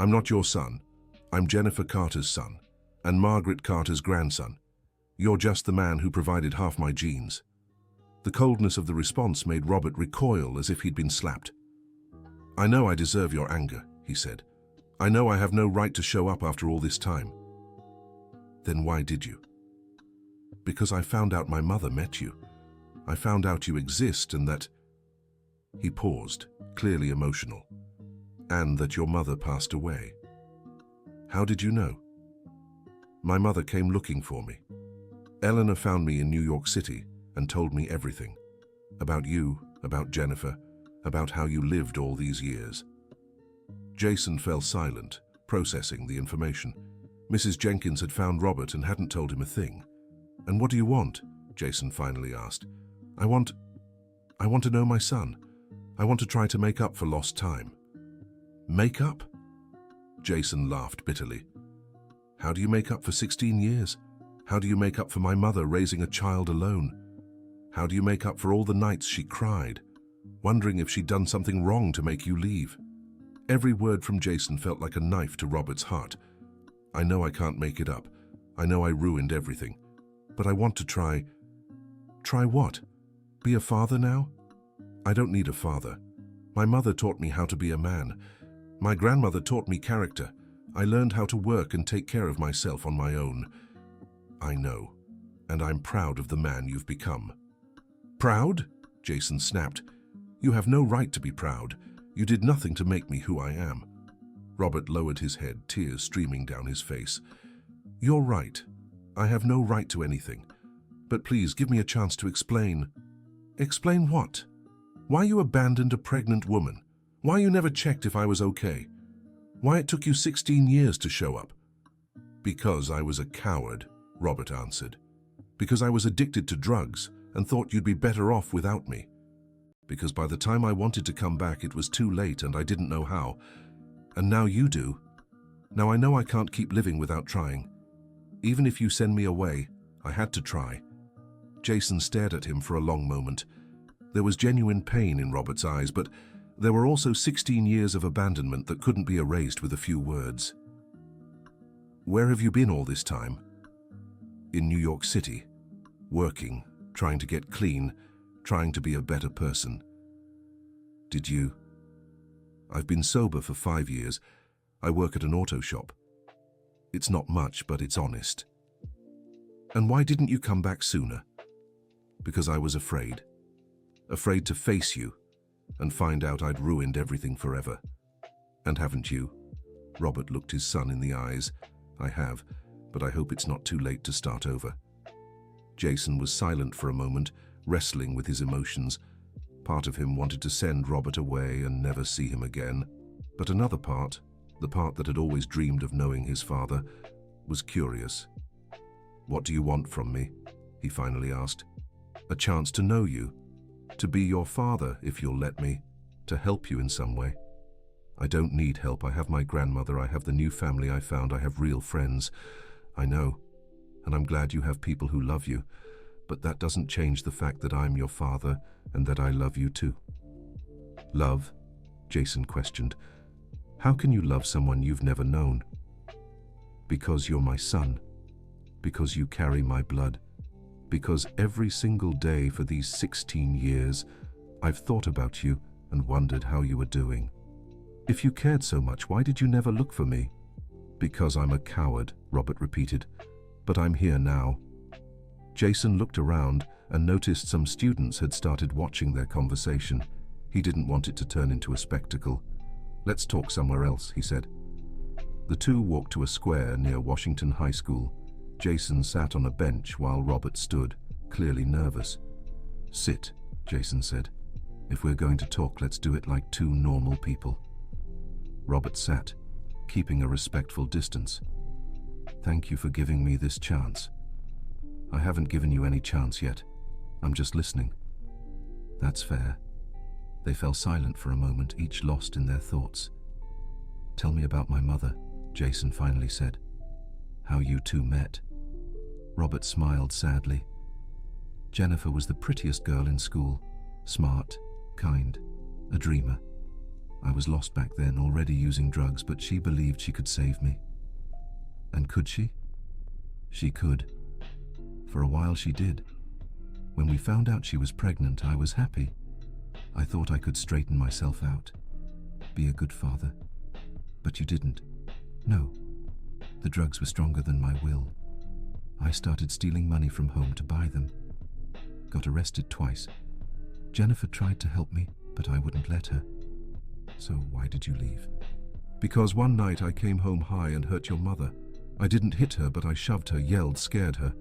"I'm not your son. I'm Jennifer Carter's son, and Margaret Carter's grandson. You're just the man who provided half my genes." The coldness of the response made Robert recoil as if he'd been slapped. "I know I deserve your anger," he said. "I know I have no right to show up after all this time." "Then why did you?" "Because I found out my mother met you. I found out you exist and that—" He paused, clearly emotional. "And that your mother passed away." "How did you know?" "My mother came looking for me. Eleanor found me in New York City and told me everything. About you, about Jennifer, about how you lived all these years." Jason fell silent, processing the information. Mrs. Jenkins had found Robert and hadn't told him a thing. "And what do you want?" Jason finally asked. I want to know my son. I want to try to make up for lost time." "Make up?" Jason laughed bitterly. "How do you make up for 16 years? How do you make up for my mother raising a child alone? How do you make up for all the nights she cried, wondering if she'd done something wrong to make you leave?" Every word from Jason felt like a knife to Robert's heart. "I know I can't make it up. I know I ruined everything. But I want to try." "Try what? Be a father now?" "I don't need a father. My mother taught me how to be a man. My grandmother taught me character. I learned how to work and take care of myself on my own." "I know, and I'm proud of the man you've become." "Proud?" Jason snapped. "You have no right to be proud. You did nothing to make me who I am." Robert lowered his head, tears streaming down his face. "You're right. I have no right to anything. But please give me a chance to explain." "Explain what? Why you abandoned a pregnant woman? Why you never checked if I was okay? Why it took you 16 years to show up?" "Because I was a coward," Robert answered. "Because I was addicted to drugs and thought you'd be better off without me. Because by the time I wanted to come back, it was too late and I didn't know how. And now you do. Now I know I can't keep living without trying. Even if you send me away, I had to try." Jason stared at him for a long moment. There was genuine pain in Robert's eyes, but there were also 16 years of abandonment that couldn't be erased with a few words. "Where have you been all this time?" "In New York City, working, trying to get clean, trying to be a better person." "Did you?" "I've been sober for 5 years. I work at an auto shop. It's not much, but it's honest." "And why didn't you come back sooner?" "Because I was afraid. Afraid to face you and find out I'd ruined everything forever." "And haven't you?" Robert looked his son in the eyes. "I have, but I hope it's not too late to start over." Jason was silent for a moment, wrestling with his emotions. Part of him wanted to send Robert away and never see him again. But another part, the part that had always dreamed of knowing his father, was curious. "What do you want from me?" he finally asked. "A chance to know you, to be your father if you'll let me, to help you in some way." "I don't need help. I have my grandmother. I have the new family I found. I have real friends." "I know, and I'm glad you have people who love you, but that doesn't change the fact that I'm your father and that I love you too." "Love?" Jason questioned. "How can you love someone you've never known?" "Because you're my son. Because you carry my blood. Because every single day for these 16 years, I've thought about you and wondered how you were doing. If you cared so much, why did you never look for me?" "Because I'm a coward," Robert repeated. "But I'm here now." Jason looked around, and noticed some students had started watching their conversation. He didn't want it to turn into a spectacle. "Let's talk somewhere else," he said. The two walked to a square near Washington High School. Jason sat on a bench while Robert stood, clearly nervous. "Sit," Jason said. "If we're going to talk, let's do it like two normal people." Robert sat, keeping a respectful distance. "Thank you for giving me this chance." "I haven't given you any chance yet. I'm just listening." "That's fair." They fell silent for a moment, each lost in their thoughts. "Tell me about my mother," Jason finally said. "How you two met." Robert smiled sadly. "Jennifer was the prettiest girl in school. Smart, kind, a dreamer. I was lost back then, already using drugs, but she believed she could save me." "And could she?" "She could. For a while she did. When we found out she was pregnant, I was happy. I thought I could straighten myself out, be a good father. But you didn't. No. The drugs were stronger than my will. I started stealing money from home to buy them. Got arrested twice. Jennifer tried to help me, but I wouldn't let her." "So why did you leave?" "Because one night I came home high and hurt your mother. I didn't hit her, but I shoved her, yelled, scared her.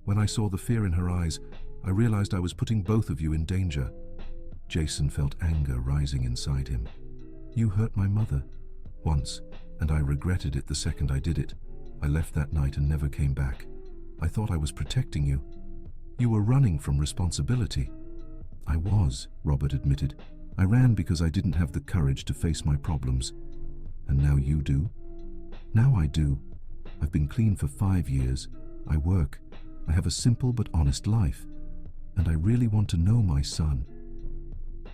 When I saw the fear in her eyes, I realized I was putting both of you in danger." Jason felt anger rising inside him. "You hurt my mother. Once, and I regretted it the second I did it. I left that night and never came back. I thought I was protecting you. You were running from responsibility." "I was," Robert admitted. "I ran because I didn't have the courage to face my problems." "And now you do?" "Now I do. I've been clean for 5 years. I work. I have a simple but honest life. And I really want to know my son."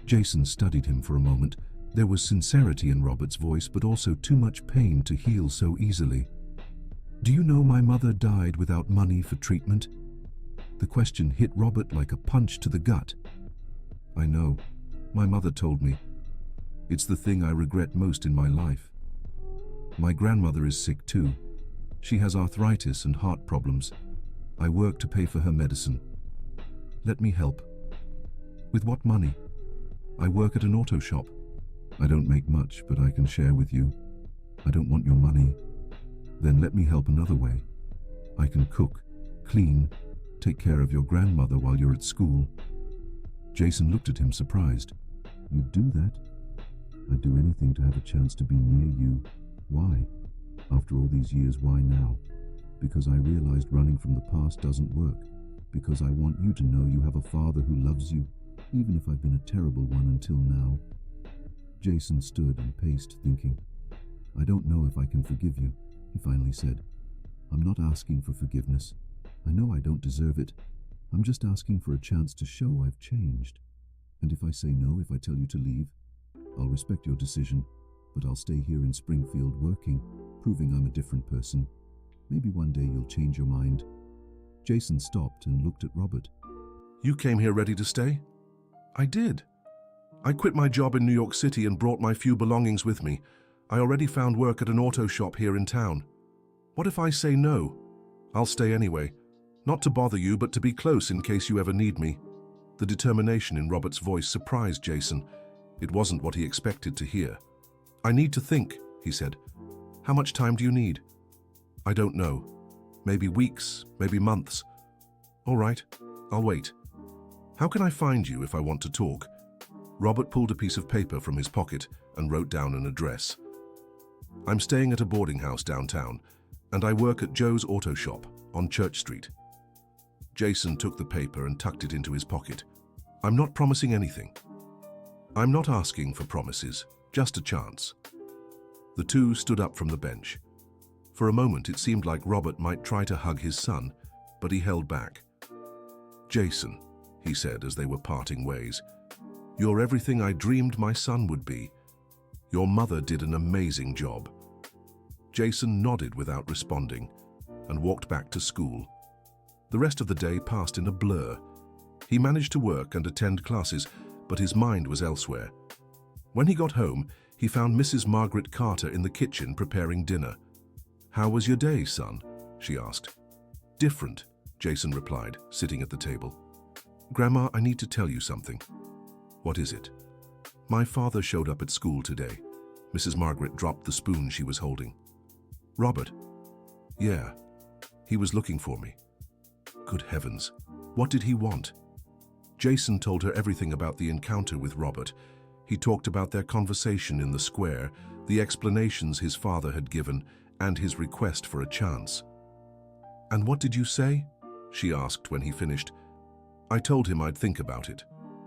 Jason studied him for a moment. There was sincerity in Robert's voice, but also too much pain to heal so easily. "Do you know my mother died without money for treatment?" The question hit Robert like a punch to the gut. "I know. My mother told me. It's the thing I regret most in my life. My grandmother is sick too. She has arthritis and heart problems. I work to pay for her medicine. Let me help." "With what money?" "I work at an auto shop. I don't make much, but I can share with you. I don't want your money." "Then let me help another way. I can cook, clean, take care of your grandmother while you're at school." Jason looked at him surprised. "You'd do that?" "I'd do anything to have a chance to be near you." "Why? After all these years, why now?" "Because I realized running from the past doesn't work. Because I want you to know you have a father who loves you, even if I've been a terrible one until now." Jason stood and paced, thinking. "I don't know if I can forgive you," he finally said. "I'm not asking for forgiveness. I know I don't deserve it. I'm just asking for a chance to show I've changed. And if I say no, if I tell you to leave, I'll respect your decision, but I'll stay here in Springfield working, proving I'm a different person. Maybe one day you'll change your mind." Jason stopped and looked at Robert. "You came here ready to stay?" "I did. I quit my job in New York City and brought my few belongings with me. I already found work at an auto shop here in town. What if I say no? I'll stay anyway. Not to bother you, but to be close in case you ever need me." The determination in Robert's voice surprised Jason. It wasn't what he expected to hear. "I need to think," he said. "How much time do you need?" "I don't know. Maybe weeks, maybe months." "All right, I'll wait. How can I find you if I want to talk?" Robert pulled a piece of paper from his pocket and wrote down an address. "I'm staying at a boarding house downtown, and I work at Joe's Auto Shop on Church Street." Jason took the paper and tucked it into his pocket. "I'm not promising anything. I'm not asking for promises, just a chance." The two stood up from the bench. For a moment, it seemed like Robert might try to hug his son, but he held back. "Jason," he said as they were parting ways, "you're everything I dreamed my son would be. Your mother did an amazing job." Jason nodded without responding and walked back to school. The rest of the day passed in a blur. He managed to work and attend classes, but his mind was elsewhere. When he got home, he found Mrs. Margaret Carter in the kitchen preparing dinner. "How was your day, son?" she asked. "Different," Jason replied, sitting at the table. Grandma, I need to tell you something. What is it? My father showed up at school today. Mrs. Margaret dropped the spoon she was holding. Robert? Yeah. He was looking for me. Good heavens. What did he want? Jason told her everything about the encounter with Robert. He talked about their conversation in the square, the explanations his father had given, and his request for a chance. And what did you say? She asked when he finished. I told him I'd think about it.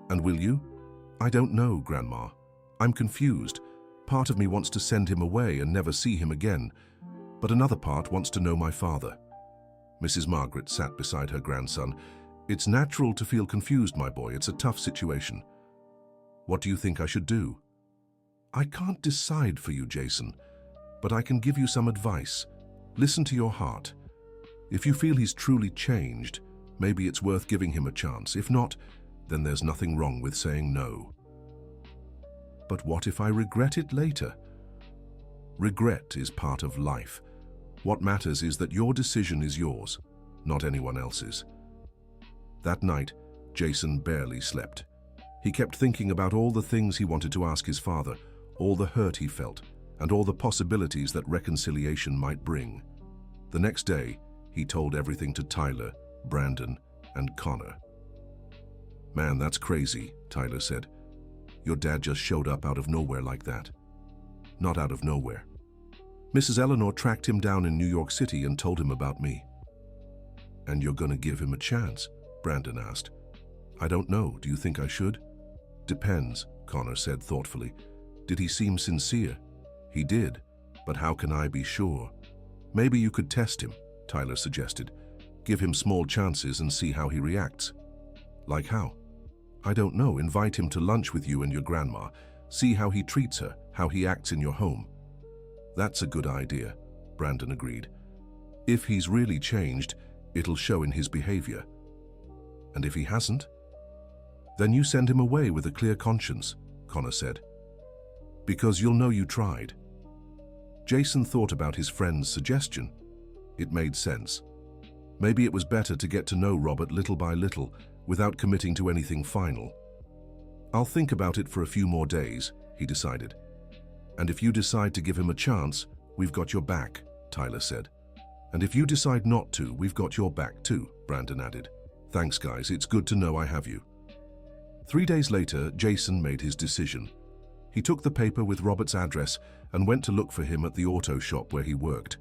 And will you? I don't know, Grandma. I'm confused. Part of me wants to send him away and never see him again, but another part wants to know my father. Mrs. Margaret sat beside her grandson. It's natural to feel confused, my boy. It's a tough situation. What do you think I should do? I can't decide for you, Jason, but I can give you some advice. Listen to your heart. If you feel he's truly changed, maybe it's worth giving him a chance. If not, then there's nothing wrong with saying no. But what if I regret it later? Regret is part of life. What matters is that your decision is yours, not anyone else's. That night, Jason barely slept. He kept thinking about all the things he wanted to ask his father, all the hurt he felt, and all the possibilities that reconciliation might bring. The next day, he told everything to Tyler, Brandon, and Connor. Man, that's crazy, Tyler said. Your dad just showed up out of nowhere like that. Not out of nowhere. Mrs. Eleanor tracked him down in New York City and told him about me. And you're gonna give him a chance? Brandon asked. I don't know. Do you think I should? Depends, Connor said thoughtfully. Did he seem sincere? He did, but how can I be sure? Maybe you could test him, Tyler suggested. Give him small chances and see how he reacts. Like how? I don't know. Invite him to lunch with you and your grandma. See how he treats her, how he acts in your home. That's a good idea, Brandon agreed. If he's really changed, it'll show in his behavior. And if he hasn't? Then you send him away with a clear conscience, Connor said. Because you'll know you tried. Jason thought about his friend's suggestion. It made sense. Maybe it was better to get to know Robert little by little, without committing to anything final. I'll think about it for a few more days, he decided. And if you decide to give him a chance, we've got your back, Tyler said. And if you decide not to, we've got your back too, Brandon added. Thanks, guys. It's good to know I have you. 3 days later, Jason made his decision. He took the paper with Robert's address and went to look for him at the auto shop where he worked.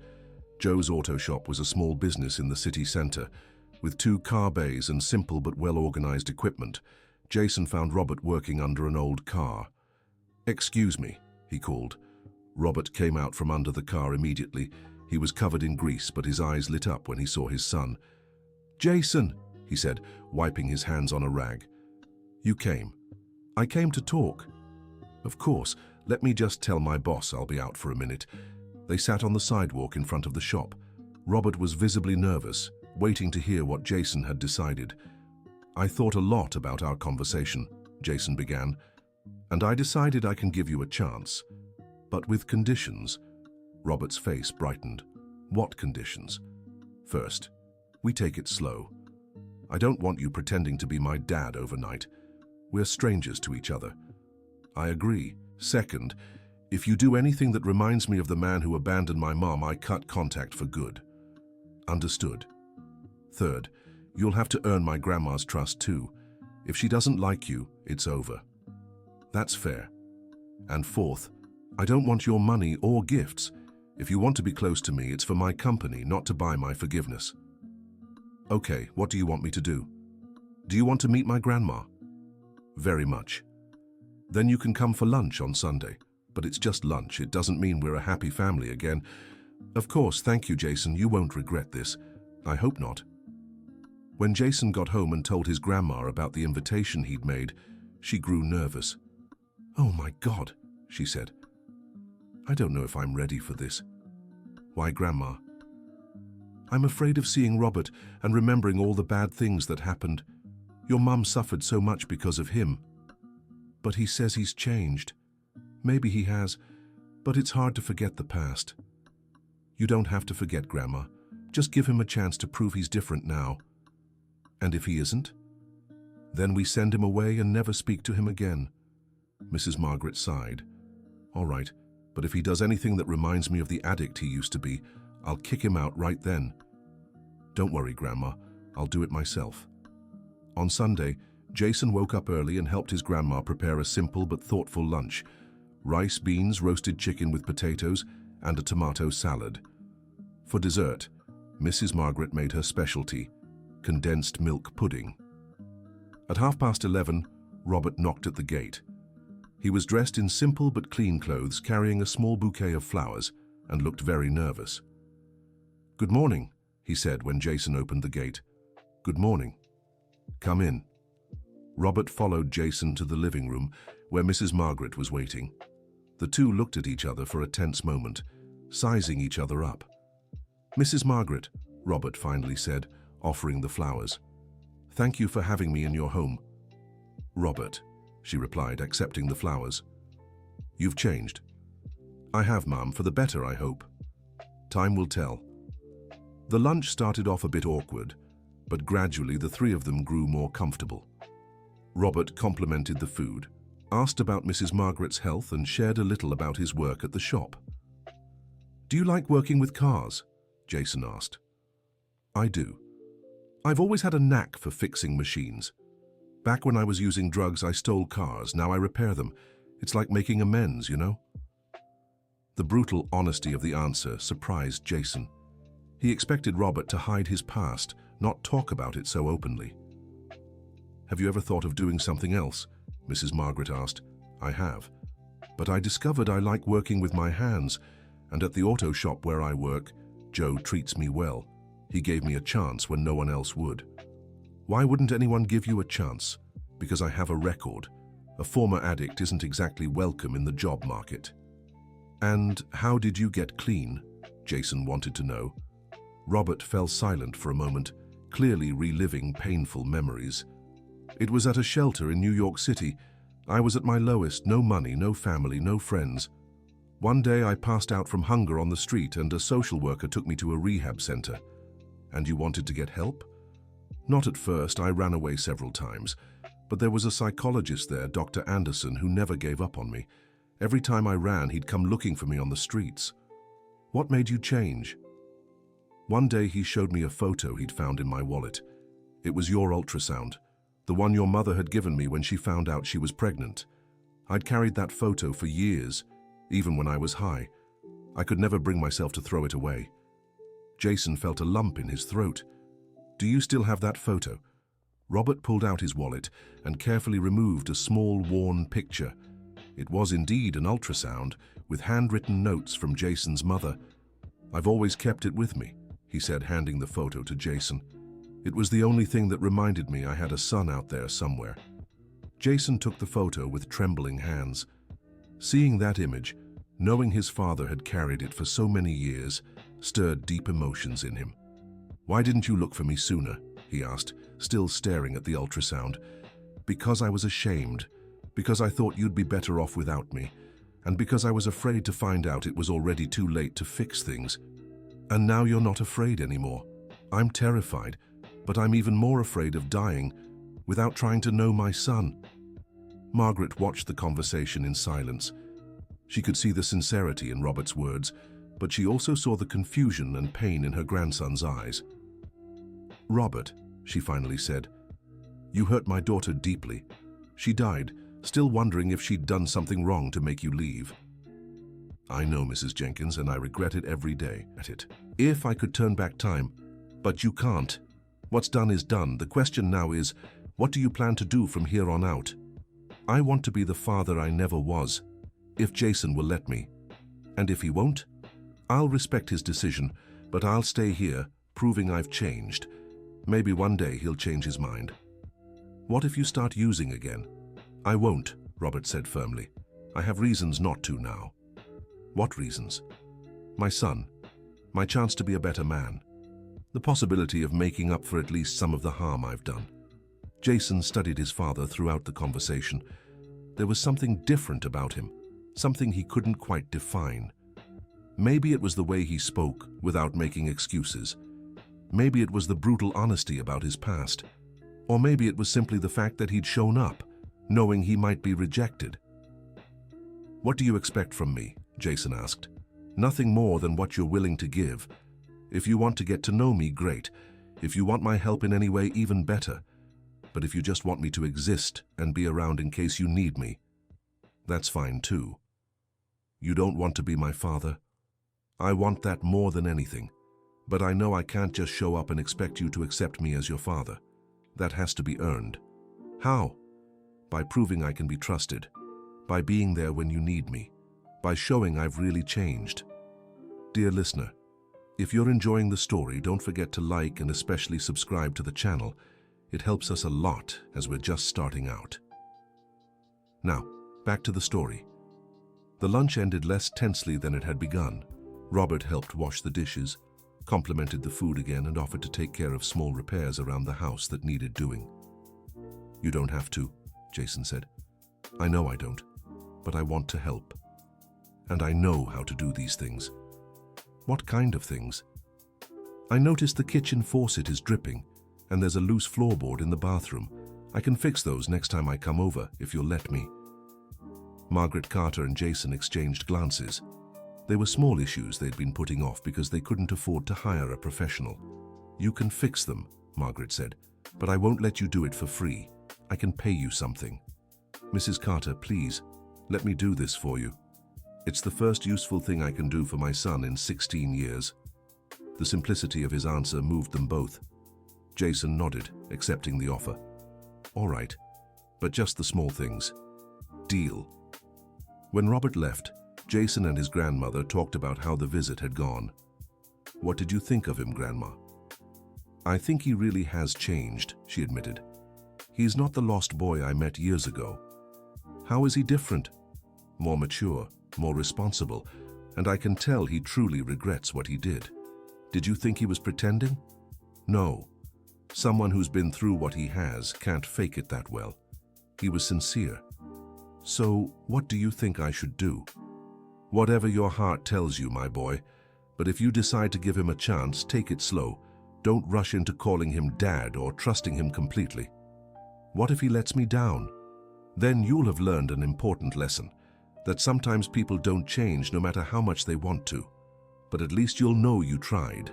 Joe's auto shop was a small business in the city center. With 2 car bays and simple but well-organized equipment, Jason found Robert working under an old car. Excuse me, he called. Robert came out from under the car immediately. He was covered in grease, but his eyes lit up when he saw his son. Jason, he said, wiping his hands on a rag. You came. I came to talk. Of course, let me just tell my boss I'll be out for a minute. They sat on the sidewalk in front of the shop. Robert was visibly nervous, waiting to hear what Jason had decided. I thought a lot about our conversation, Jason began, and I decided I can give you a chance. But with conditions. Robert's face brightened. What conditions? First, we take it slow. I don't want you pretending to be my dad overnight. We're strangers to each other. I agree. Second, if you do anything that reminds me of the man who abandoned my mom, I cut contact for good. Understood. Third, you'll have to earn my grandma's trust too. If she doesn't like you, it's over. That's fair. And fourth, I don't want your money or gifts. If you want to be close to me, it's for my company, not to buy my forgiveness. Okay, what do you want me to do? Do you want to meet my grandma? Very much. Then you can come for lunch on Sunday. But it's just lunch. It doesn't mean we're a happy family again. Of course, thank you, Jason. You won't regret this. I hope not. When Jason got home and told his grandma about the invitation he'd made, she grew nervous. Oh my God, she said. I don't know if I'm ready for this. Why, Grandma? I'm afraid of seeing Robert and remembering all the bad things that happened. Your mum suffered so much because of him. But he says he's changed. Maybe he has, but it's hard to forget the past. You don't have to forget, Grandma. Just give him a chance to prove he's different now. And if he isn't? Then we send him away and never speak to him again." Mrs. Margaret sighed. "All right, but if he does anything that reminds me of the addict he used to be, I'll kick him out right then." "Don't worry, Grandma. I'll do it myself." On Sunday, Jason woke up early and helped his grandma prepare a simple but thoughtful lunch: rice, beans, roasted chicken with potatoes, and a tomato salad. For dessert, Mrs. Margaret made her specialty, condensed milk pudding. At 11:30, Robert knocked at the gate. He was dressed in simple but clean clothes, carrying a small bouquet of flowers, and looked very nervous. "Good morning," he said when Jason opened the gate. "Good morning. Come in." Robert followed Jason to the living room, where Mrs. Margaret was waiting. The two looked at each other for a tense moment, sizing each other up. "Mrs. Margaret," Robert finally said, offering the flowers. "Thank you for having me in your home." "Robert," she replied, accepting the flowers. "You've changed." "I have, Mum, for the better, I hope." "Time will tell." The lunch started off a bit awkward, but gradually the three of them grew more comfortable. Robert complimented the food, asked about Mrs. Margaret's health, and shared a little about his work at the shop. "Do you like working with cars?" Jason asked. "I do. I've always had a knack for fixing machines. Back when I was using drugs, I stole cars. Now I repair them. It's like making amends, you know?" The brutal honesty of the answer surprised Jason. He expected Robert to hide his past, not talk about it so openly. "Have you ever thought of doing something else?" Mrs. Margaret asked. "I have. But I discovered I like working with my hands, and at the auto shop where I work, Joe treats me well. He gave me a chance when no one else would." "Why wouldn't anyone give you a chance?" "Because I have a record. A former addict isn't exactly welcome in the job market." "And how did you get clean?" Jason wanted to know. Robert fell silent for a moment, clearly reliving painful memories. "It was at a shelter in New York City. I was at my lowest, no money, no family, no friends. One day I passed out from hunger on the street and a social worker took me to a rehab center." "And you wanted to get help?" "Not at first. I ran away several times. But there was a psychologist there, Dr. Anderson, who never gave up on me. Every time I ran, he'd come looking for me on the streets." "What made you change?" "One day he showed me a photo he'd found in my wallet. It was your ultrasound, the one your mother had given me when she found out she was pregnant. I'd carried that photo for years, even when I was high. I could never bring myself to throw it away." Jason felt a lump in his throat. "Do you still have that photo?" Robert pulled out his wallet and carefully removed a small, worn picture. It was indeed an ultrasound, with handwritten notes from Jason's mother. "I've always kept it with me," he said, handing the photo to Jason. "It was the only thing that reminded me I had a son out there somewhere." Jason took the photo with trembling hands. Seeing that image, knowing his father had carried it for so many years, stirred deep emotions in him. "Why didn't you look for me sooner?" he asked, still staring at the ultrasound. "Because I was ashamed, because I thought you'd be better off without me, and because I was afraid to find out it was already too late to fix things. And now you're not afraid anymore. I'm terrified, but I'm even more afraid of dying without trying to know my son." Margaret watched the conversation in silence. She could see the sincerity in Robert's words, but she also saw the confusion and pain in her grandson's eyes. "Robert," she finally said, "you hurt my daughter deeply. She died, still wondering if she'd done something wrong to make you leave." "I know, Mrs. Jenkins, and I regret it every day. If I could turn back time, but you can't. What's done is done. The question now is, what do you plan to do from here on out?" "I want to be the father I never was, if Jason will let me. And if he won't, I'll respect his decision, but I'll stay here, proving I've changed. Maybe one day he'll change his mind." "What if you start using again?" "I won't," Robert said firmly. "I have reasons not to now." "What reasons?" "My son. My chance to be a better man. The possibility of making up for at least some of the harm I've done." Jason studied his father throughout the conversation. There was something different about him, something he couldn't quite define. Maybe it was the way he spoke without making excuses. Maybe it was the brutal honesty about his past. Or maybe it was simply the fact that he'd shown up, knowing he might be rejected. "What do you expect from me?" Jason asked. "Nothing more than what you're willing to give. If you want to get to know me, great. If you want my help in any way, even better. But if you just want me to exist and be around in case you need me, that's fine too. You don't want to be my father? I want that more than anything. But I know I can't just show up and expect you to accept me as your father. That has to be earned. How? By proving I can be trusted. By being there when you need me. By showing I've really changed." Dear listener, if you're enjoying the story, don't forget to like and especially subscribe to the channel. It helps us a lot as we're just starting out. Now, back to the story. The lunch ended less tensely than it had begun. Robert helped wash the dishes, complimented the food again, and offered to take care of small repairs around the house that needed doing. "You don't have to," Jason said. "I know I don't, but I want to help. And I know how to do these things." "What kind of things?" "I noticed the kitchen faucet is dripping, and there's a loose floorboard in the bathroom. I can fix those next time I come over, if you'll let me." Margaret Carter and Jason exchanged glances. They were small issues they'd been putting off because they couldn't afford to hire a professional. "You can fix them," Margaret said, "but I won't let you do it for free. I can pay you something." "Mrs. Carter, please, let me do this for you. It's the first useful thing I can do for my son in 16 years. The simplicity of his answer moved them both. Jason nodded, accepting the offer. "All right, but just the small things. Deal." When Robert left, Jason and his grandmother talked about how the visit had gone. "What did you think of him, Grandma?" "I think he really has changed," she admitted. "He's not the lost boy I met years ago." "How is he different?" "More mature, more responsible, and I can tell he truly regrets what he did." "Did you think he was pretending?" "No. Someone who's been through what he has can't fake it that well. He was sincere." "So, what do you think I should do?" "Whatever your heart tells you, my boy. But if you decide to give him a chance, take it slow. Don't rush into calling him Dad or trusting him completely." "What if he lets me down?" "Then you'll have learned an important lesson, that sometimes people don't change no matter how much they want to. But at least you'll know you tried."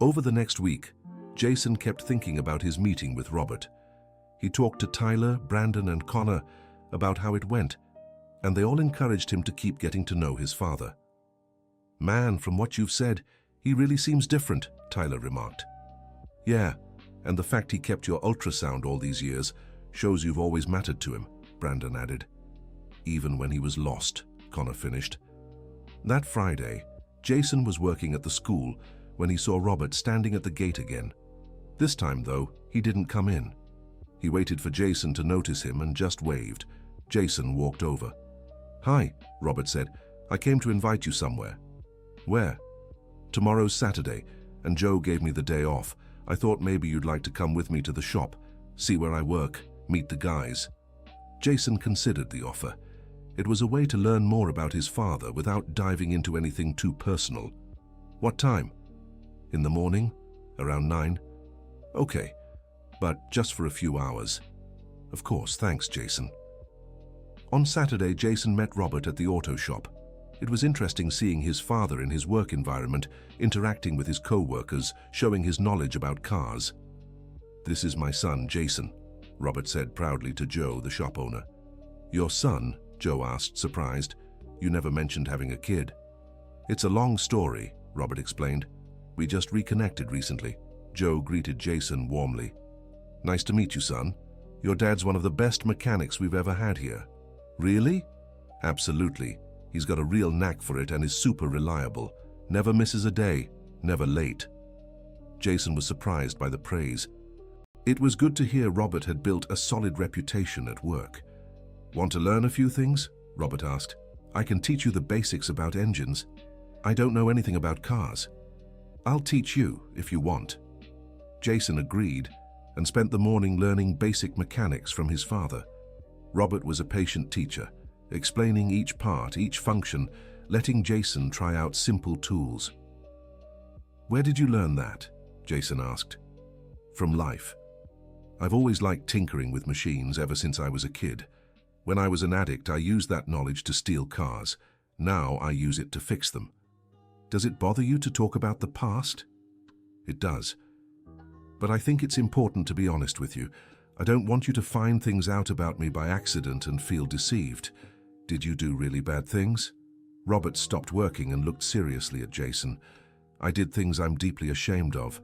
Over the next week, Jason kept thinking about his meeting with Robert. He talked to Tyler, Brandon, and Connor about how it went, and they all encouraged him to keep getting to know his father. "Man, from what you've said, he really seems different," Tyler remarked. "Yeah, and the fact he kept your ultrasound all these years shows you've always mattered to him," Brandon added. "Even when he was lost," Connor finished. That Friday, Jason was working at the school when he saw Robert standing at the gate again. This time, though, he didn't come in. He waited for Jason to notice him and just waved. Jason walked over. "Hi," Robert said. "I came to invite you somewhere." "Where?" "Tomorrow's Saturday, and Joe gave me the day off. I thought maybe you'd like to come with me to the shop, see where I work, meet the guys." Jason considered the offer. It was a way to learn more about his father without diving into anything too personal. "What time?" "In the morning, around 9. "Okay, but just for a few hours." "Of course, thanks, Jason." On Saturday, Jason met Robert at the auto shop. It was interesting seeing his father in his work environment, interacting with his co-workers, showing his knowledge about cars. "This is my son, Jason," Robert said proudly to Joe, the shop owner. "Your son?" Joe asked, surprised. "You never mentioned having a kid." "It's a long story," Robert explained. "We just reconnected recently." Joe greeted Jason warmly. "Nice to meet you, son. Your dad's one of the best mechanics we've ever had here." "Really?" "Absolutely. He's got a real knack for it and is super reliable. Never misses a day, never late." Jason was surprised by the praise. It was good to hear Robert had built a solid reputation at work. "Want to learn a few things?" Robert asked. "I can teach you the basics about engines. I don't know anything about cars." "I'll teach you if you want." Jason agreed and spent the morning learning basic mechanics from his father. Robert was a patient teacher, explaining each part, each function, letting Jason try out simple tools. "Where did you learn that?" Jason asked. "From life. I've always liked tinkering with machines ever since I was a kid. When I was an addict, I used that knowledge to steal cars. Now I use it to fix them. Does it bother you to talk about the past? It does. But I think it's important to be honest with you. I don't want you to find things out about me by accident and feel deceived. Did you do really bad things? Robert stopped working and looked seriously at Jason. I did things I'm deeply ashamed of.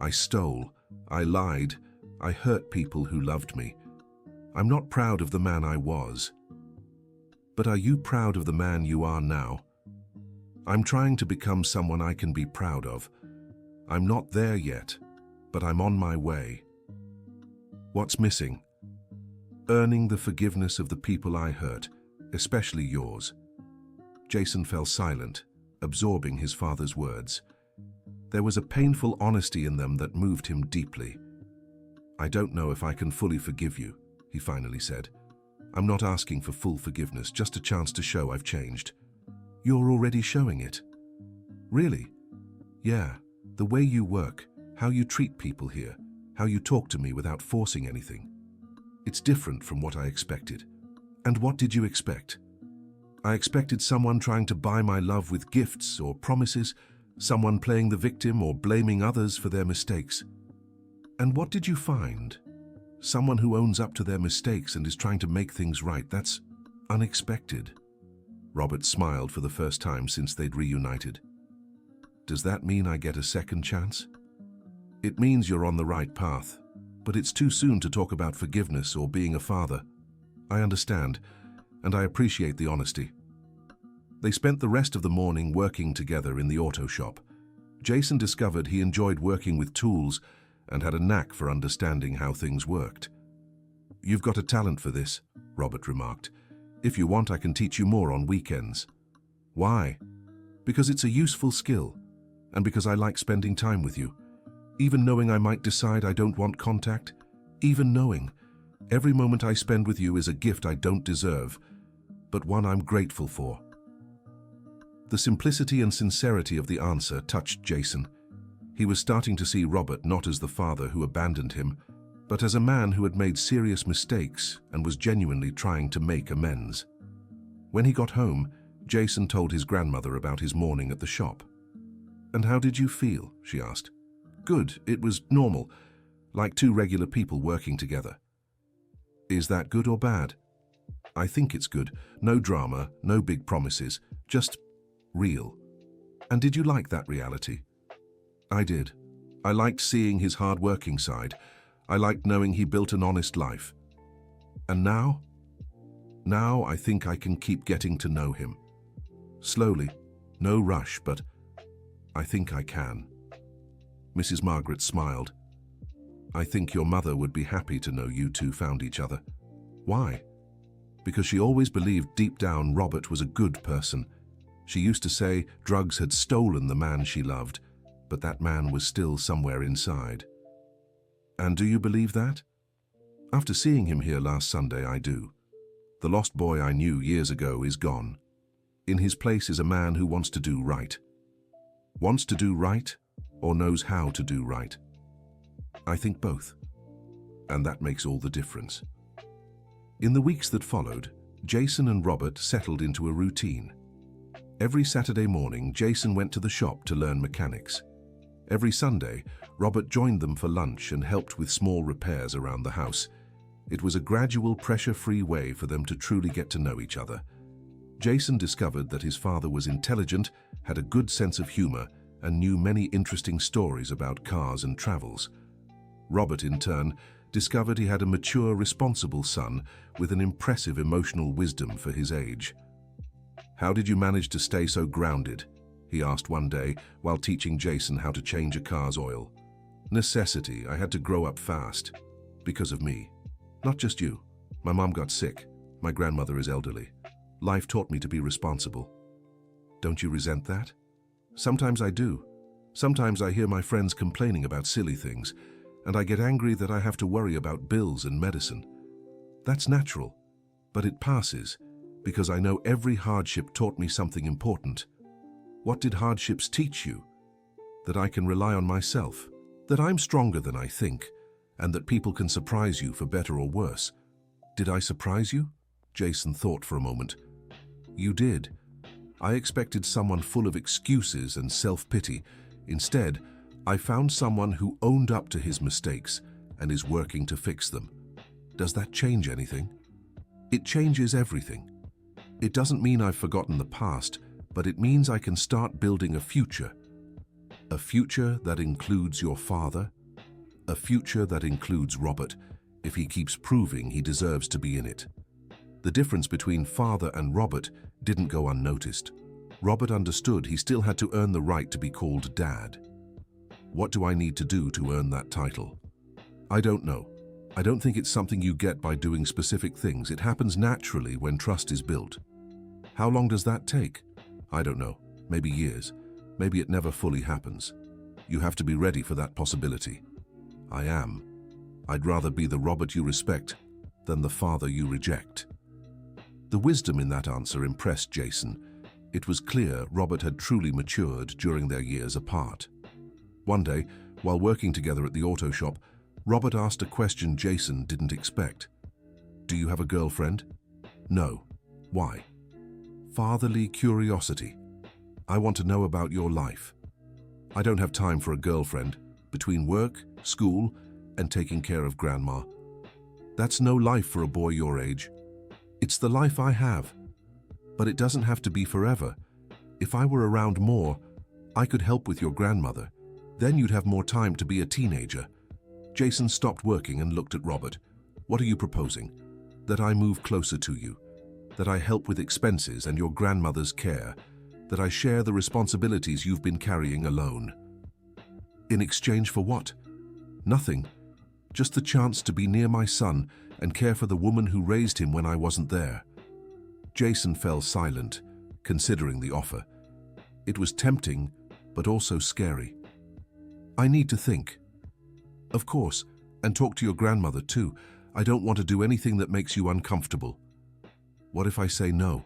I stole. I lied. I hurt people who loved me. I'm not proud of the man I was. But are you proud of the man you are now? I'm trying to become someone I can be proud of. I'm not there yet, but I'm on my way. What's missing? Earning the forgiveness of the people I hurt, especially yours. Jason fell silent, absorbing his father's words. There was a painful honesty in them that moved him deeply. I don't know if I can fully forgive you, he finally said. I'm not asking for full forgiveness, just a chance to show I've changed. You're already showing it. Really? Yeah, the way you work, how you treat people here, how you talk to me without forcing anything. It's different from what I expected. And what did you expect? I expected someone trying to buy my love with gifts or promises, someone playing the victim or blaming others for their mistakes. And what did you find? Someone who owns up to their mistakes and is trying to make things right. That's unexpected. Robert smiled for the first time since they'd reunited. Does that mean I get a second chance? It means you're on the right path, but it's too soon to talk about forgiveness or being a father. I understand, and I appreciate the honesty. They spent the rest of the morning working together in the auto shop. Jason discovered he enjoyed working with tools and had a knack for understanding how things worked. You've got a talent for this, Robert remarked. If you want, I can teach you more on weekends. Why? Because it's a useful skill, and because I like spending time with you. Even knowing I might decide I don't want contact, even knowing every moment I spend with you is a gift I don't deserve, but one I'm grateful for. The simplicity and sincerity of the answer touched Jason. He was starting to see Robert not as the father who abandoned him, but as a man who had made serious mistakes and was genuinely trying to make amends. When he got home, Jason told his grandmother about his morning at the shop. "And how did you feel?" she asked. "Good, it was normal, like two regular people working together." "Is that good or bad?" "I think it's good. No drama, no big promises, just real." "And did you like that reality?" "I did. I liked seeing his hard-working side. I liked knowing he built an honest life. And now? Now I think I can keep getting to know him. Slowly, no rush, but I think I can." Mrs. Margaret smiled. "I think your mother would be happy to know you two found each other." "Why?" "Because she always believed deep down Robert was a good person. She used to say drugs had stolen the man she loved, but that man was still somewhere inside." "And do you believe that?" "After seeing him here last Sunday, I do. The lost boy I knew years ago is gone. In his place is a man who wants to do right. Wants to do right, or knows how to do right. I think both. And that makes all the difference." In the weeks that followed, Jason and Robert settled into a routine. Every Saturday morning, Jason went to the shop to learn mechanics. Every Sunday, Robert joined them for lunch and helped with small repairs around the house. It was a gradual, pressure-free way for them to truly get to know each other. Jason discovered that his father was intelligent, had a good sense of humor, and knew many interesting stories about cars and travels. Robert, in turn, discovered he had a mature, responsible son with an impressive emotional wisdom for his age. "How did you manage to stay so grounded?" he asked one day while teaching Jason how to change a car's oil. "Necessity. I had to grow up fast. Because of me. Not just you. My mom got sick. My grandmother is elderly. Life taught me to be responsible." "Don't you resent that?" "Sometimes I do. Sometimes I hear my friends complaining about silly things, and I get angry that I have to worry about bills and medicine. That's natural, but it passes because I know every hardship taught me something important. What did hardships teach you? That I can rely on myself, that I'm stronger than I think, and that people can surprise you for better or worse. Did I surprise you? Jason thought for a moment. You did. I expected someone full of excuses and self-pity. Instead, I found someone who owned up to his mistakes and is working to fix them. Does that change anything? It changes everything. It doesn't mean I've forgotten the past, but it means I can start building a future. A future that includes your father. A future that includes Robert, if he keeps proving he deserves to be in it. The difference between father and Robert didn't go unnoticed. Robert understood he still had to earn the right to be called Dad. What do I need to do to earn that title? I don't know. I don't think it's something you get by doing specific things. It happens naturally when trust is built. How long does that take? I don't know. Maybe years. Maybe it never fully happens. You have to be ready for that possibility. I am. I'd rather be the Robert you respect than the father you reject. The wisdom in that answer impressed Jason. It was clear Robert had truly matured during their years apart. One day, while working together at the auto shop, Robert asked a question Jason didn't expect. Do you have a girlfriend? No. Why? Fatherly curiosity. I want to know about your life. I don't have time for a girlfriend. Between work, school, and taking care of grandma. That's no life for a boy your age. It's the life I have. But it doesn't have to be forever. If I were around more, I could help with your grandmother. Then you'd have more time to be a teenager. Jason stopped working and looked at Robert. What are you proposing? That I move closer to you. That I help with expenses and your grandmother's care. That I share the responsibilities you've been carrying alone. In exchange for what? Nothing. Just the chance to be near my son and care for the woman who raised him when I wasn't there. Jason fell silent, considering the offer. It was tempting, but also scary. I need to think. Of course, and talk to your grandmother too. I don't want to do anything that makes you uncomfortable. What if I say no?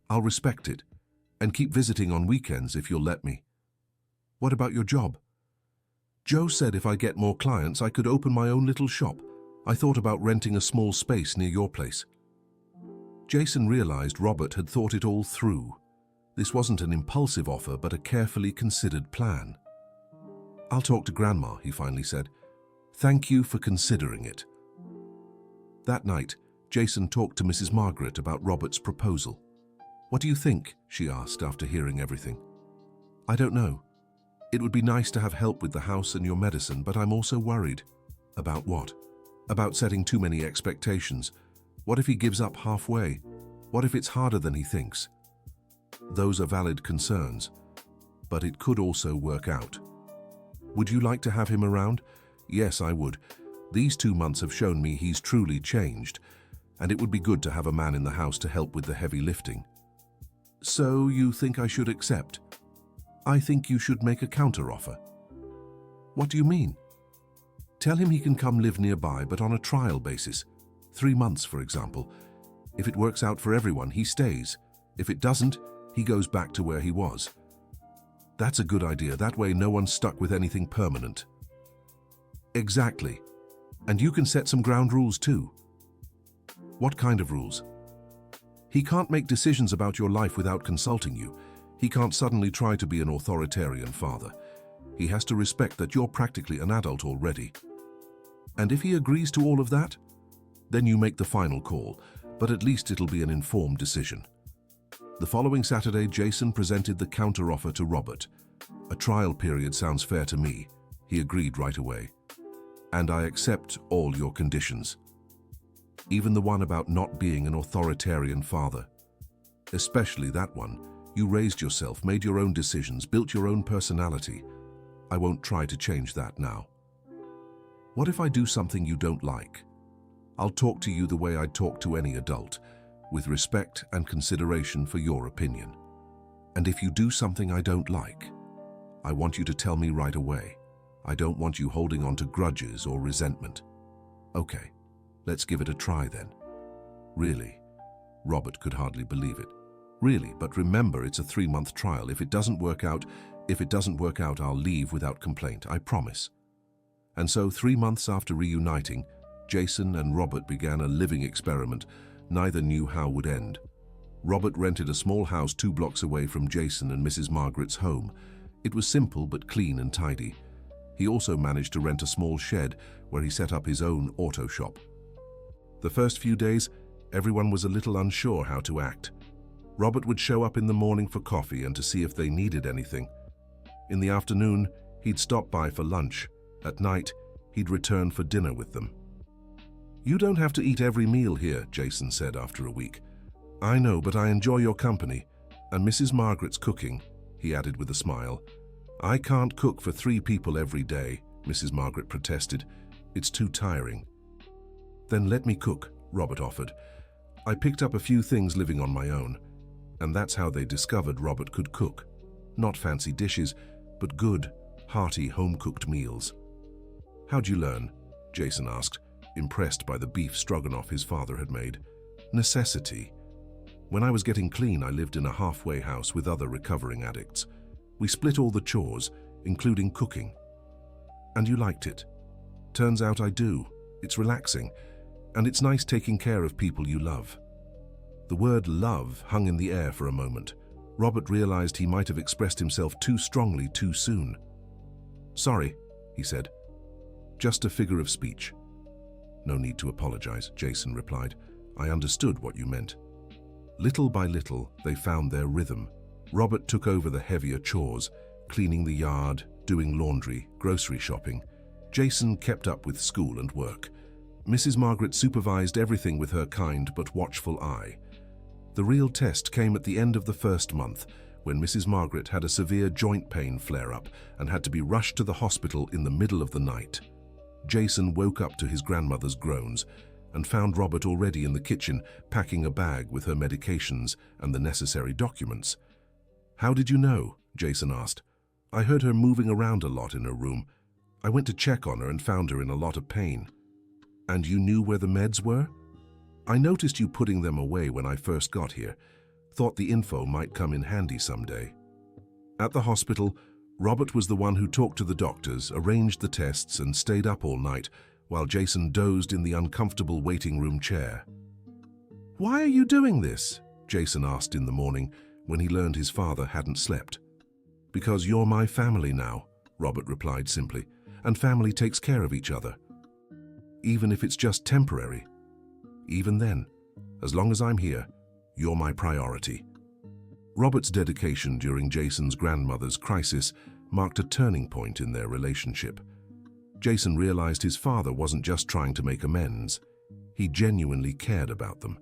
I'll respect it, and keep visiting on weekends if you'll let me. What about your job? Joe said if I get more clients, I could open my own little shop. I thought about renting a small space near your place. Jason realized Robert had thought it all through. This wasn't an impulsive offer, but a carefully considered plan. I'll talk to Grandma, he finally said. Thank you for considering it. That night, Jason talked to Mrs. Margaret about Robert's proposal. What do you think? She asked after hearing everything. I don't know. It would be nice to have help with the house and your medicine, but I'm also worried. About what? About setting too many expectations. What if he gives up halfway? What if it's harder than he thinks? Those are valid concerns, but it could also work out. Would you like to have him around? Yes, I would. These 2 months have shown me he's truly changed, and it would be good to have a man in the house to help with the heavy lifting. So you think I should accept? I think you should make a counteroffer. What do you mean? Tell him he can come live nearby, but on a trial basis. 3 months, for example. If it works out for everyone, he stays. If it doesn't, he goes back to where he was. That's a good idea. That way no one's stuck with anything permanent. Exactly. And you can set some ground rules too. What kind of rules? He can't make decisions about your life without consulting you. He can't suddenly try to be an authoritarian father. He has to respect that you're practically an adult already. And if he agrees to all of that, then you make the final call, but at least it'll be an informed decision. The following Saturday, Jason presented the counteroffer to Robert. A trial period sounds fair to me. He agreed right away. And I accept all your conditions. Even the one about not being an authoritarian father. Especially that one. You raised yourself, made your own decisions, built your own personality. I won't try to change that now. What if I do something you don't like? I'll talk to you the way I'd talk to any adult, with respect and consideration for your opinion. And if you do something I don't like, I want you to tell me right away. I don't want you holding on to grudges or resentment. Okay, let's give it a try then. Really? Robert could hardly believe it. Really, but remember, it's a 3-month trial. If it doesn't work out, I'll leave without complaint, I promise. And so 3 months after reuniting, Jason and Robert began a living experiment neither knew how would end. Robert rented a small house 2 blocks away from Jason and Mrs. Margaret's home. It was simple but clean and tidy. He also managed to rent a small shed where he set up his own auto shop. The first few days, everyone was a little unsure how to act. Robert would show up in the morning for coffee and to see if they needed anything. In the afternoon, he'd stop by for lunch. At night, he'd return for dinner with them. "You don't have to eat every meal here," Jason said after a week. "I know, but I enjoy your company. And Mrs. Margaret's cooking," he added with a smile. "I can't cook for 3 people every day," Mrs. Margaret protested. "It's too tiring." "Then let me cook," Robert offered. "I picked up a few things living on my own." And that's how they discovered Robert could cook. Not fancy dishes, but good, hearty, home-cooked meals. "How'd you learn?" Jason asked, impressed by the beef stroganoff his father had made. "Necessity. When I was getting clean, I lived in a halfway house with other recovering addicts. We split all the chores, including cooking." "And you liked it?" "Turns out I do. It's relaxing, and it's nice taking care of people you love." The word love hung in the air for a moment. Robert realized he might have expressed himself too strongly too soon. "Sorry," he said. "Just a figure of speech." "No need to apologize," Jason replied. "I understood what you meant." Little by little, they found their rhythm. Robert took over the heavier chores, cleaning the yard, doing laundry, grocery shopping. Jason kept up with school and work. Mrs. Margaret supervised everything with her kind but watchful eye. The real test came at the end of the first month, when Mrs. Margaret had a severe joint pain flare-up and had to be rushed to the hospital in the middle of the night. Jason woke up to his grandmother's groans and found Robert already in the kitchen packing a bag with her medications and the necessary documents. "How did you know?" Jason asked. "I heard her moving around a lot in her room. I went to check on her and found her in a lot of pain." "And you knew where the meds were?" "I noticed you putting them away when I first got here. Thought the info might come in handy someday." At the hospital, Robert was the one who talked to the doctors, arranged the tests, and stayed up all night, while Jason dozed in the uncomfortable waiting room chair. "Why are you doing this?" Jason asked in the morning when he learned his father hadn't slept. "Because you're my family now," Robert replied simply, "and family takes care of each other. Even if it's just temporary. Even then, as long as I'm here, you're my priority." Robert's dedication during Jason's grandmother's crisis marked a turning point in their relationship. Jason realized his father wasn't just trying to make amends. He genuinely cared about them.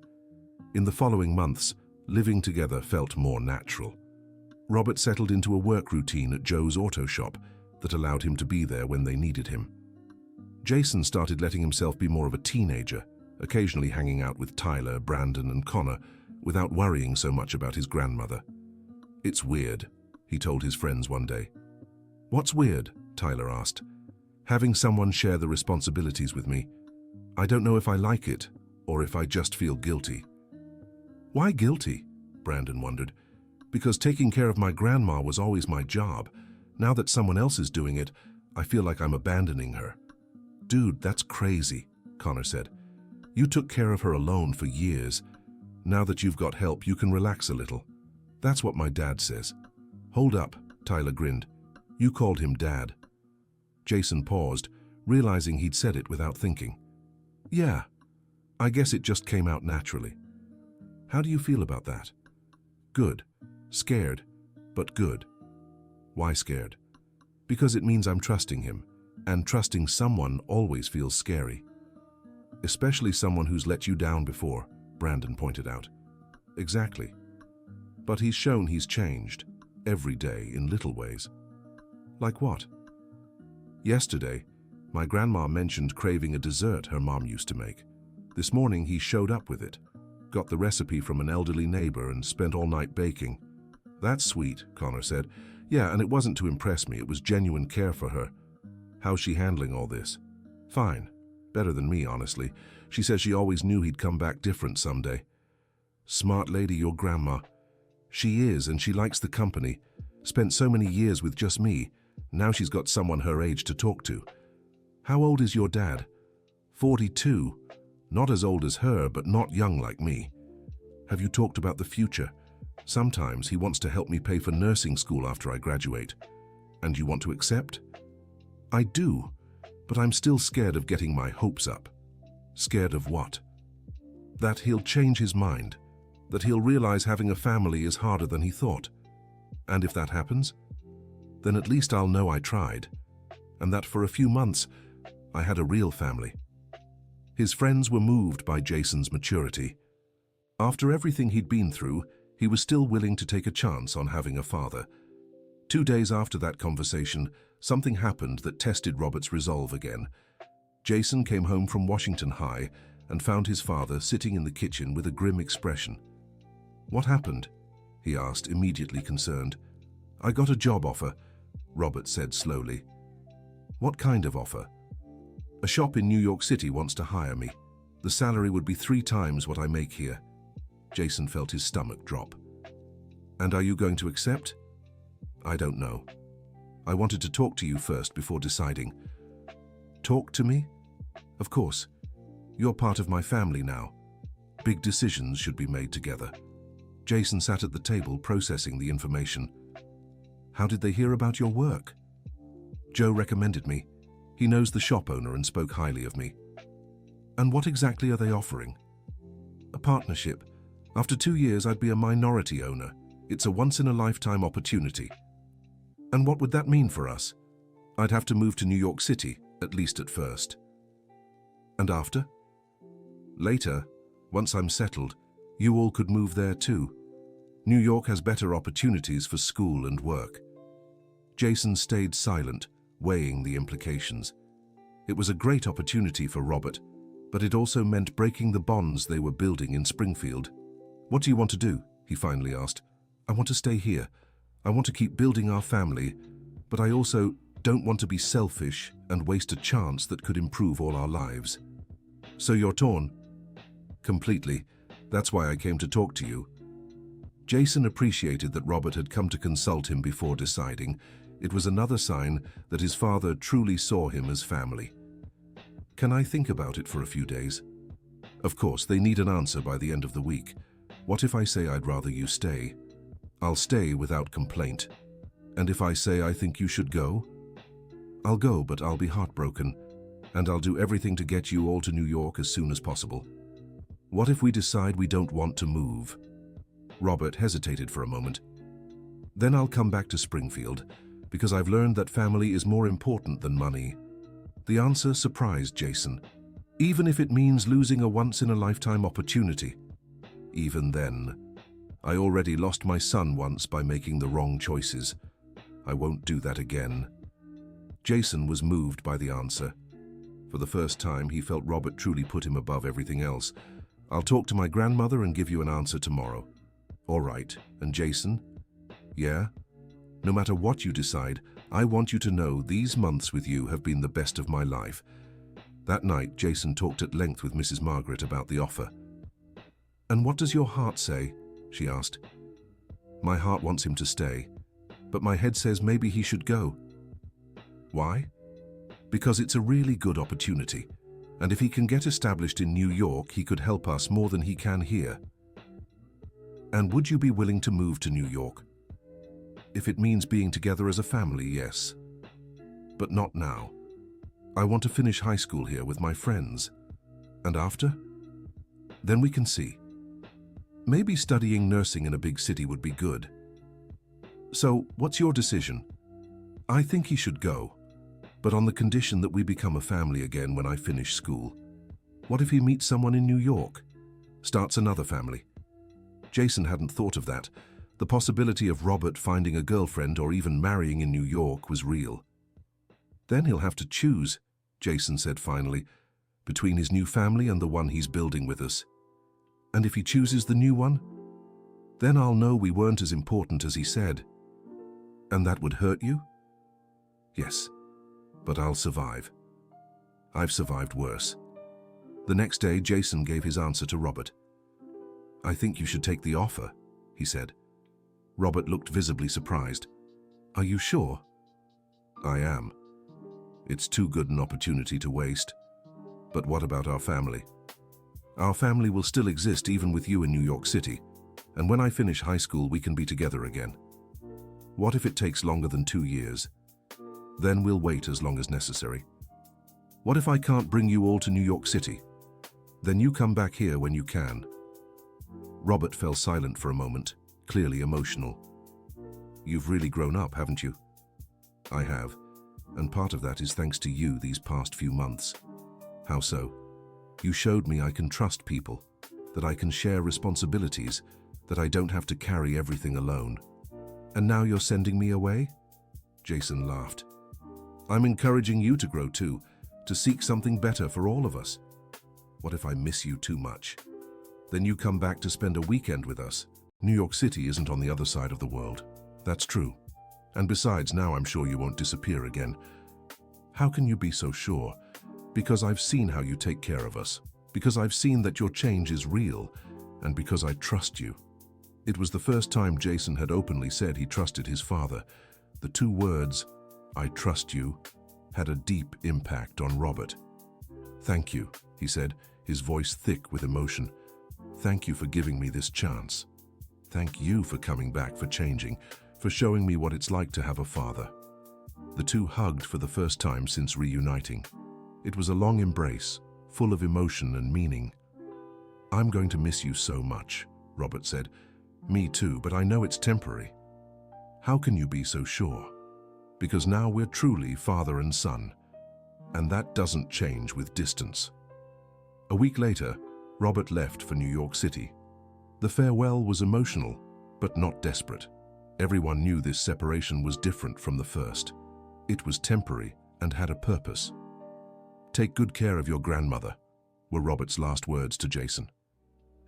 In the following months, living together felt more natural. Robert settled into a work routine at Joe's auto shop that allowed him to be there when they needed him. Jason started letting himself be more of a teenager, occasionally hanging out with Tyler, Brandon, and Connor without worrying so much about his grandmother. "It's weird," he told his friends one day. "What's weird?" Tyler asked. "Having someone share the responsibilities with me. I don't know if I like it or if I just feel guilty." "Why guilty?" Brandon wondered. "Because taking care of my grandma was always my job. Now that someone else is doing it, I feel like I'm abandoning her." "Dude, that's crazy," Connor said. "You took care of her alone for years. Now that you've got help, you can relax a little. That's what my dad says." "Hold up," Tyler grinned. "You called him Dad." Jason paused, realizing he'd said it without thinking. "Yeah, I guess it just came out naturally." "How do you feel about that?" "Good. Scared, but good." "Why scared?" "Because it means I'm trusting him, and trusting someone always feels scary." "Especially someone who's let you down before," Brandon pointed out. "Exactly. But he's shown he's changed, every day in little ways." "Like what?" "Yesterday, my grandma mentioned craving a dessert her mom used to make. This morning he showed up with it, got the recipe from an elderly neighbor and spent all night baking." "That's sweet," Connor said. "Yeah, and it wasn't to impress me, it was genuine care for her." "How's she handling all this?" "Fine. Better than me, honestly. She says she always knew he'd come back different someday." "Smart lady, your grandma." "She is, and she likes the company. Spent so many years with just me. Now she's got someone her age to talk to." How old is your dad? 42. Not as old as her, but not young like me. Have you talked about the future? Sometimes he wants to help me pay for nursing school after I graduate. And you want to accept? I do, but I'm still scared of getting my hopes up. Scared of what? That he'll change his mind. That he'll realize having a family is harder than he thought. And if that happens, then at least I'll know I tried. And that for a few months, I had a real family. His friends were moved by Jason's maturity. After everything he'd been through, he was still willing to take a chance on having a father. 2 days after that conversation, something happened that tested Robert's resolve again. Jason came home from Washington High and found his father sitting in the kitchen with a grim expression. "What happened?" he asked, immediately concerned. "I got a job offer," Robert said slowly. "What kind of offer?" "A shop in New York City wants to hire me. The salary would be 3 times what I make here." Jason felt his stomach drop. "And are you going to accept?" "I don't know. I wanted to talk to you first before deciding." "Talk to me?" "Of course. You're part of my family now. Big decisions should be made together." Jason sat at the table processing the information. "How did they hear about your work?" "Joe recommended me. He knows the shop owner and spoke highly of me." "And what exactly are they offering?" "A partnership. After 2 years, I'd be a minority owner. It's a once-in-a-lifetime opportunity." "And what would that mean for us?" "I'd have to move to New York City, at least at first." "And after?" "Later, once I'm settled, you all could move there too. New York has better opportunities for school and work." Jason stayed silent, weighing the implications. It was a great opportunity for Robert, but it also meant breaking the bonds they were building in Springfield. "What do you want to do?" he finally asked. "I want to stay here. I want to keep building our family, but I also don't want to be selfish and waste a chance that could improve all our lives." "So you're torn?" "Completely. That's why I came to talk to you." Jason appreciated that Robert had come to consult him before deciding. It was another sign that his father truly saw him as family. "Can I think about it for a few days?" "Of course, they need an answer by the end of the week. What if I say I'd rather you stay?" "I'll stay without complaint." "And if I say I think you should go?" "I'll go, but I'll be heartbroken, and I'll do everything to get you all to New York as soon as possible." "What if we decide we don't want to move?" Robert hesitated for a moment. "Then I'll come back to Springfield, because I've learned that family is more important than money." The answer surprised Jason. "Even if it means losing a once-in-a-lifetime opportunity?" "Even then. I already lost my son once by making the wrong choices. I won't do that again." Jason was moved by the answer. For the first time, he felt Robert truly put him above everything else. "I'll talk to my grandmother and give you an answer tomorrow." "All right. And Jason?" "Yeah? No matter what you decide, I want you to know these months with you have been the best of my life." That night, Jason talked at length with Mrs. Margaret about the offer. "And what does your heart say?" she asked. "My heart wants him to stay, but my head says maybe he should go." "Why?" "Because it's a really good opportunity, and if he can get established in New York, he could help us more than he can here." "And would you be willing to move to New York?" "If it means being together as a family, yes. But not now. I want to finish high school here with my friends. And after? Then we can see. Maybe studying nursing in a big city would be good." "So, what's your decision?" "I think he should go, but on the condition that we become a family again when I finish school." "What if he meets someone in New York? Starts another family?" Jason hadn't thought of that. The possibility of Robert finding a girlfriend or even marrying in New York was real. "Then he'll have to choose," Jason said finally, "between his new family and the one he's building with us. And if he chooses the new one, then I'll know we weren't as important as he said." "And that would hurt you?" "Yes, but I'll survive. I've survived worse." The next day, Jason gave his answer to Robert. "I think you should take the offer," he said. Robert looked visibly surprised. "Are you sure?" "I am. It's too good an opportunity to waste. But what about our family? Our family will still exist even with you in New York City, and when I finish high school we can be together again. What if it takes longer than 2 years? Then we'll wait as long as necessary. What if I can't bring you all to New York City? Then you come back here when you can. Robert fell silent for a moment, clearly emotional. You've really grown up, haven't you? I have, and part of that is thanks to you these past few months. How so? You showed me I can trust people, that I can share responsibilities, that I don't have to carry everything alone. And now you're sending me away? Jason laughed. I'm encouraging you to grow too, to seek something better for all of us. What if I miss you too much? Then you come back to spend a weekend with us. New York City isn't on the other side of the world. That's true. And besides, now I'm sure you won't disappear again. How can you be so sure? Because I've seen how you take care of us. Because I've seen that your change is real. And because I trust you. It was the first time Jason had openly said he trusted his father. The 2 words, I trust you, had a deep impact on Robert. Thank you, he said, his voice thick with emotion. Thank you for giving me this chance. Thank you for coming back, for changing, for showing me what it's like to have a father. The 2 hugged for the first time since reuniting. It was a long embrace, full of emotion and meaning. I'm going to miss you so much, Robert said. Me too, but I know it's temporary. How can you be so sure? Because now we're truly father and son, and that doesn't change with distance. A week later, Robert left for New York City. The farewell was emotional, but not desperate. Everyone knew this separation was different from the first. It was temporary and had a purpose. Take good care of your grandmother, were Robert's last words to Jason.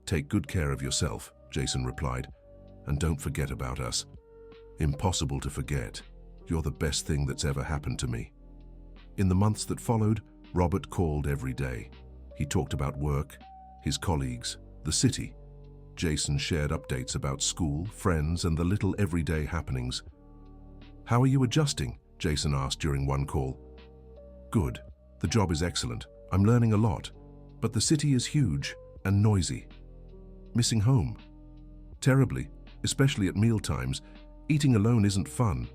Take good care of yourself, Jason replied, and don't forget about us. Impossible to forget. You're the best thing that's ever happened to me. In the months that followed, Robert called every day. He talked about work, his colleagues, the city. Jason shared updates about school, friends, and the little everyday happenings. How are you adjusting? Jason asked during one call. Good. The job is excellent. I'm learning a lot. But the city is huge and noisy. Missing home? Terribly, especially at mealtimes. Eating alone isn't fun.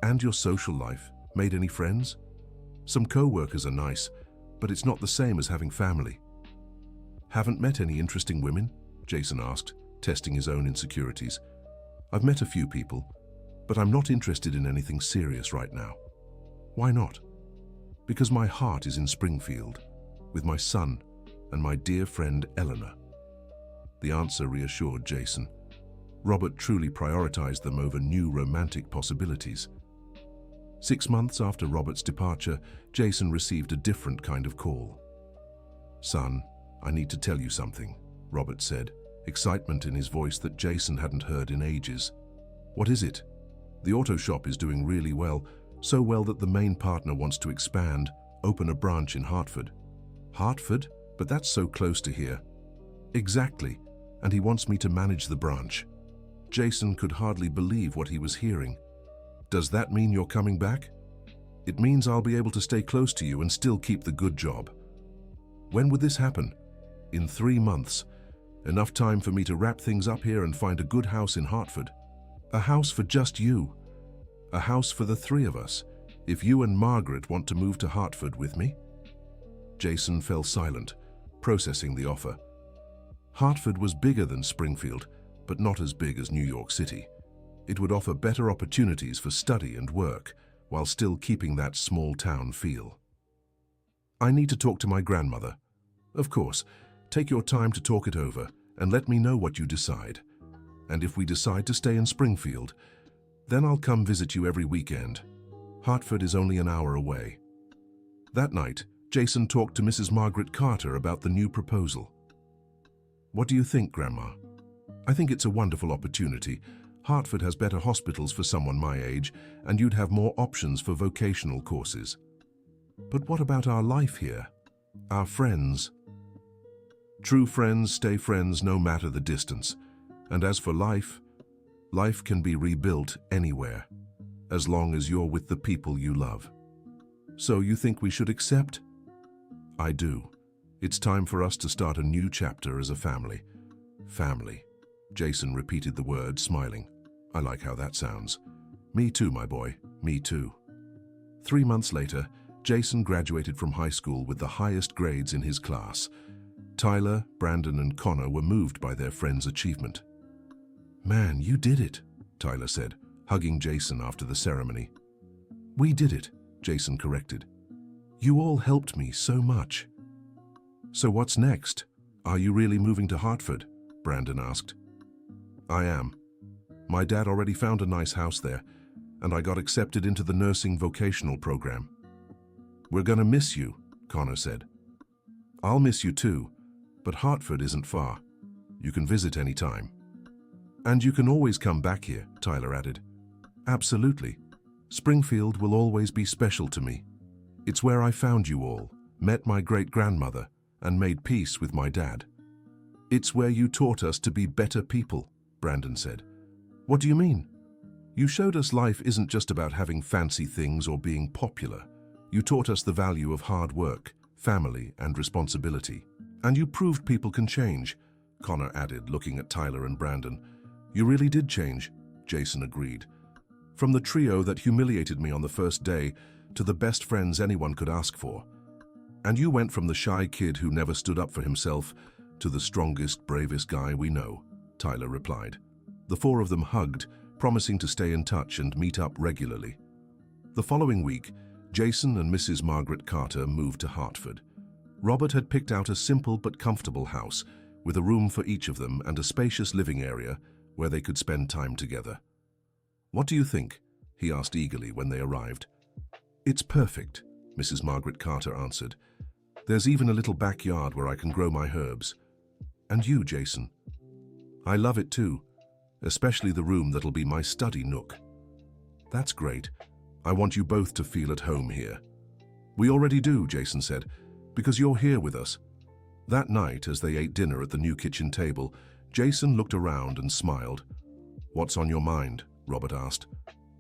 And your social life? Made any friends? Some co-workers are nice, but it's not the same as having family. Haven't met any interesting women? Jason asked, testing his own insecurities. I've met a few people, but I'm not interested in anything serious right now. Why not? Because my heart is in Springfield, with my son and my dear friend Eleanor. The answer reassured Jason. Robert truly prioritized them over new romantic possibilities. 6 months after Robert's departure, Jason received a different kind of call. Son, I need to tell you something, Robert said, excitement in his voice that Jason hadn't heard in ages. What is it? The auto shop is doing really well, so well that the main partner wants to expand, open a branch in Hartford. Hartford? But that's so close to here. Exactly, and he wants me to manage the branch. Jason could hardly believe what he was hearing. Does that mean you're coming back? It means I'll be able to stay close to you and still keep the good job. When would this happen? In 3 months. Enough time for me to wrap things up here and find a good house in Hartford. A house for just you. A house for the 3 of us, if you and Margaret want to move to Hartford with me. Jason fell silent, processing the offer. Hartford was bigger than Springfield, but not as big as New York City. It would offer better opportunities for study and work, while still keeping that small-town feel. I need to talk to my grandmother. Of course, take your time to talk it over, and let me know what you decide. And if we decide to stay in Springfield, then I'll come visit you every weekend. Hartford is only an hour away. That night, Jason talked to Mrs. Margaret Carter about the new proposal. What do you think, Grandma? I think it's a wonderful opportunity. Hartford has better hospitals for someone my age, and you'd have more options for vocational courses. But what about our life here? Our friends? True friends stay friends no matter the distance. And as for life, life can be rebuilt anywhere, as long as you're with the people you love. So you think we should accept? I do. It's time for us to start a new chapter as a family. Family. Jason repeated the word, smiling. I like how that sounds. Me too, my boy. Me too. 3 months later, Jason graduated from high school with the highest grades in his class. Tyler, Brandon, and Connor were moved by their friend's achievement. Man, you did it, Tyler said, hugging Jason after the ceremony. We did it, Jason corrected. You all helped me so much. So what's next? Are you really moving to Hartford? Brandon asked. I am. My dad already found a nice house there, and I got accepted into the nursing vocational program. We're gonna miss you, Connor said. I'll miss you too, but Hartford isn't far. You can visit any time. And you can always come back here, Tyler added. Absolutely. Springfield will always be special to me. It's where I found you all, met my great-grandmother, and made peace with my dad. It's where you taught us to be better people, Brandon said. What do you mean? You showed us life isn't just about having fancy things or being popular. You taught us the value of hard work, family, and responsibility. And you proved people can change, Connor added, looking at Tyler and Brandon. You really did change, Jason agreed. From the trio that humiliated me on the first day to the best friends anyone could ask for. And you went from the shy kid who never stood up for himself to the strongest, bravest guy we know, Tyler replied. The four of them hugged, promising to stay in touch and meet up regularly. The following week, Jason and Mrs. Margaret Carter moved to Hartford. Robert had picked out a simple but comfortable house with a room for each of them and a spacious living area where they could spend time together. What do you think? He asked eagerly when they arrived. It's perfect, Mrs. Margaret Carter answered. There's even a little backyard where I can grow my herbs. And you, Jason? I love it too, especially the room that'll be my study nook. That's great. I want you both to feel at home here. We already do, Jason said, because you're here with us. That night, as they ate dinner at the new kitchen table, Jason looked around and smiled. What's on your mind? Robert asked.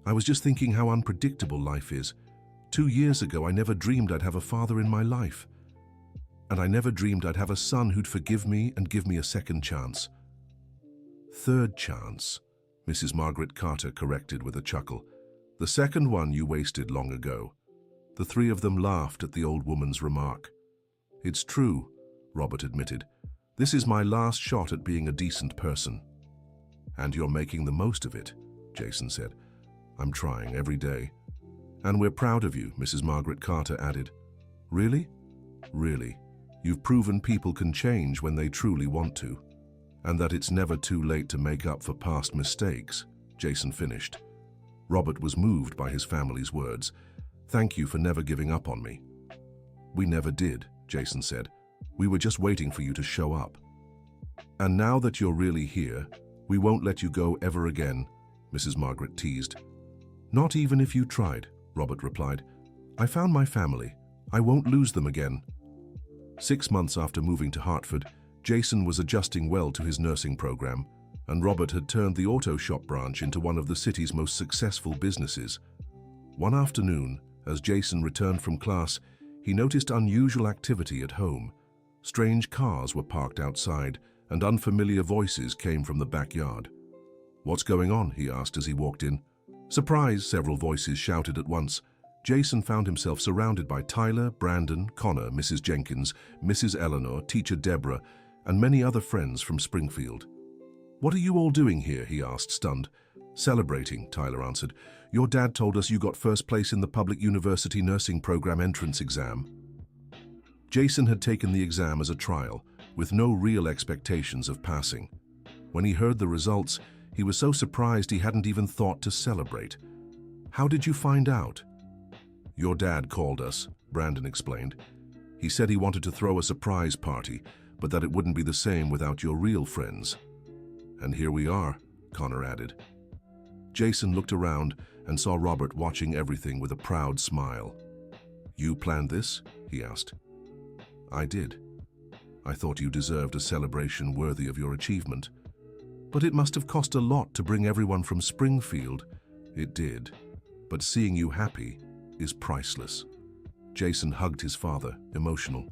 I was just thinking how unpredictable life is. 2 years ago, I never dreamed I'd have a father in my life. And I never dreamed I'd have a son who'd forgive me and give me a second chance. Third chance, Mrs. Margaret Carter corrected with a chuckle. The second one you wasted long ago. The three of them laughed at the old woman's remark. It's true, Robert admitted. This is my last shot at being a decent person. And you're making the most of it, Jason said. I'm trying every day. And we're proud of you, Mrs. Margaret Carter added. Really? Really. You've proven people can change when they truly want to. And that it's never too late to make up for past mistakes, Jason finished. Robert was moved by his family's words. Thank you for never giving up on me. We never did, Jason said. We were just waiting for you to show up. And now that you're really here, we won't let you go ever again, Mrs. Margaret teased. Not even if you tried, Robert replied. I found my family. I won't lose them again. 6 months after moving to Hartford, Jason was adjusting well to his nursing program, and Robert had turned the auto shop branch into one of the city's most successful businesses. One afternoon, as Jason returned from class, he noticed unusual activity at home. Strange cars were parked outside, and unfamiliar voices came from the backyard. What's going on? He asked as he walked in. Surprise! Several voices shouted at once. Jason found himself surrounded by Tyler, Brandon, Connor, Mrs. Jenkins, Mrs. Eleanor, Teacher Deborah, and many other friends from Springfield. What are you all doing here? He asked, stunned. Celebrating, Tyler answered. Your dad told us you got first place in the public university nursing program entrance exam. Jason had taken the exam as a trial, with no real expectations of passing. When he heard the results, he was so surprised he hadn't even thought to celebrate. How did you find out? Your dad called us, Brandon explained. He said he wanted to throw a surprise party, but that it wouldn't be the same without your real friends. And here we are, Connor added. Jason looked around and saw Robert watching everything with a proud smile. You planned this? He asked. I did. I thought you deserved a celebration worthy of your achievement. But it must have cost a lot to bring everyone from Springfield. It did. But seeing you happy is priceless. Jason hugged his father, emotional.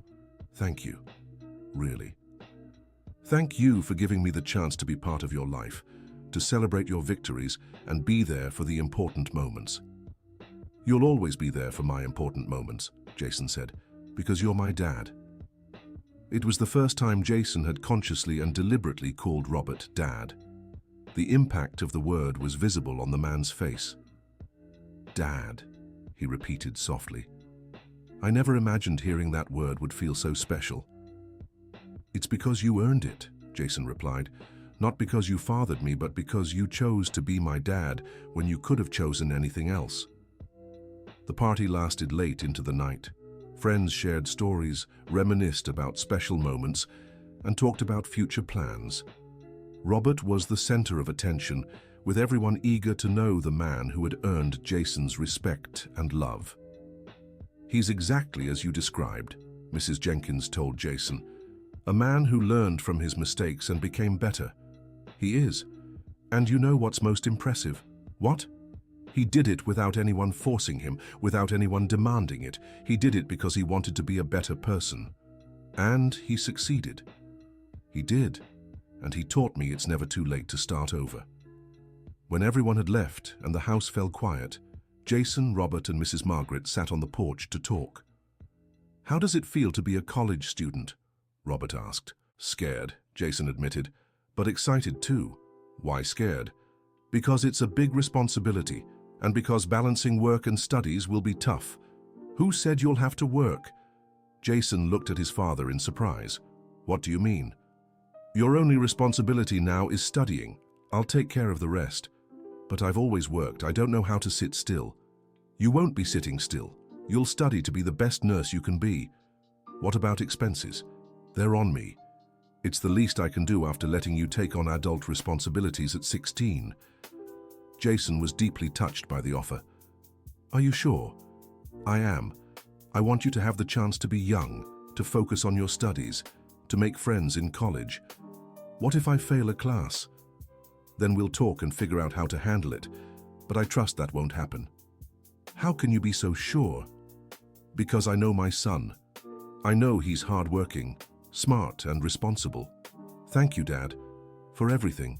Thank you. Really. Thank you for giving me the chance to be part of your life, to celebrate your victories and be there for the important moments. You'll always be there for my important moments, Jason said, because you're my dad. It was the first time Jason had consciously and deliberately called Robert Dad. The impact of the word was visible on the man's face. Dad, he repeated softly. I never imagined hearing that word would feel so special. It's because you earned it, Jason replied. Not because you fathered me, but because you chose to be my dad when you could have chosen anything else. The party lasted late into the night. Friends shared stories, reminisced about special moments, and talked about future plans. Robert was the center of attention, with everyone eager to know the man who had earned Jason's respect and love. He's exactly as you described, Mrs. Jenkins told Jason. A man who learned from his mistakes and became better. He is. And you know what's most impressive? What? He did it without anyone forcing him, without anyone demanding it. He did it because he wanted to be a better person. And he succeeded. He did. And he taught me it's never too late to start over. When everyone had left and the house fell quiet, Jason, Robert, and Mrs. Margaret sat on the porch to talk. How does it feel to be a college student? Robert asked. Scared, Jason admitted, but excited too. Why scared? Because it's a big responsibility, and because balancing work and studies will be tough. Who said you'll have to work? Jason looked at his father in surprise. What do you mean? Your only responsibility now is studying. I'll take care of the rest. But I've always worked. I don't know how to sit still. You won't be sitting still. You'll study to be the best nurse you can be. What about expenses? They're on me. It's the least I can do after letting you take on adult responsibilities at 16. Jason was deeply touched by the offer. Are you sure? I am. I want you to have the chance to be young, to focus on your studies, to make friends in college. What if I fail a class? Then we'll talk and figure out how to handle it, but I trust that won't happen. How can you be so sure? Because I know my son. I know he's hardworking, smart, and responsible. Thank you, Dad, for everything.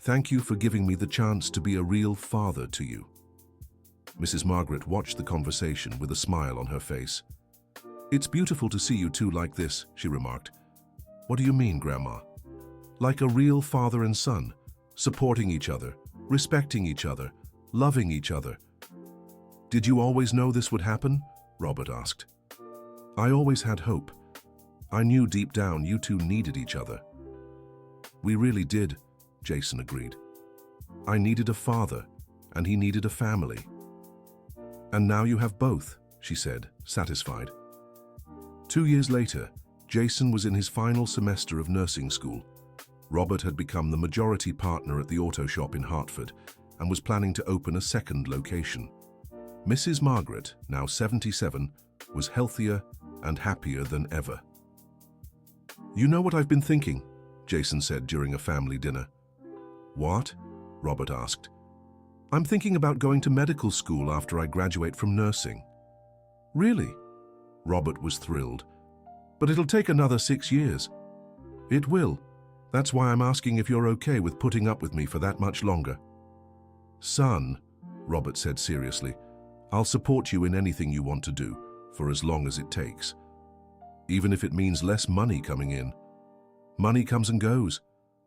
Thank you for giving me the chance to be a real father to you. Mrs. Margaret watched the conversation with a smile on her face. It's beautiful to see you two like this, she remarked. What do you mean, Grandma? Like a real father and son, supporting each other, respecting each other, loving each other. Did you always know this would happen? Robert asked. I always had hope. I knew deep down you two needed each other. We really did, Jason agreed. I needed a father, and he needed a family. And now you have both, she said, satisfied. 2 years later, Jason was in his final semester of nursing school. Robert had become the majority partner at the auto shop in Hartford and was planning to open a second location. Mrs. Margaret, now 77, was healthier and happier than ever. You know what I've been thinking, Jason said during a family dinner. What? Robert asked. I'm thinking about going to medical school after I graduate from nursing. Really? Robert was thrilled. But it'll take another 6 years. It will. That's why I'm asking if you're okay with putting up with me for that much longer. Son, Robert said seriously, I'll support you in anything you want to do, for as long as it takes. Even if it means less money coming in. Money comes and goes.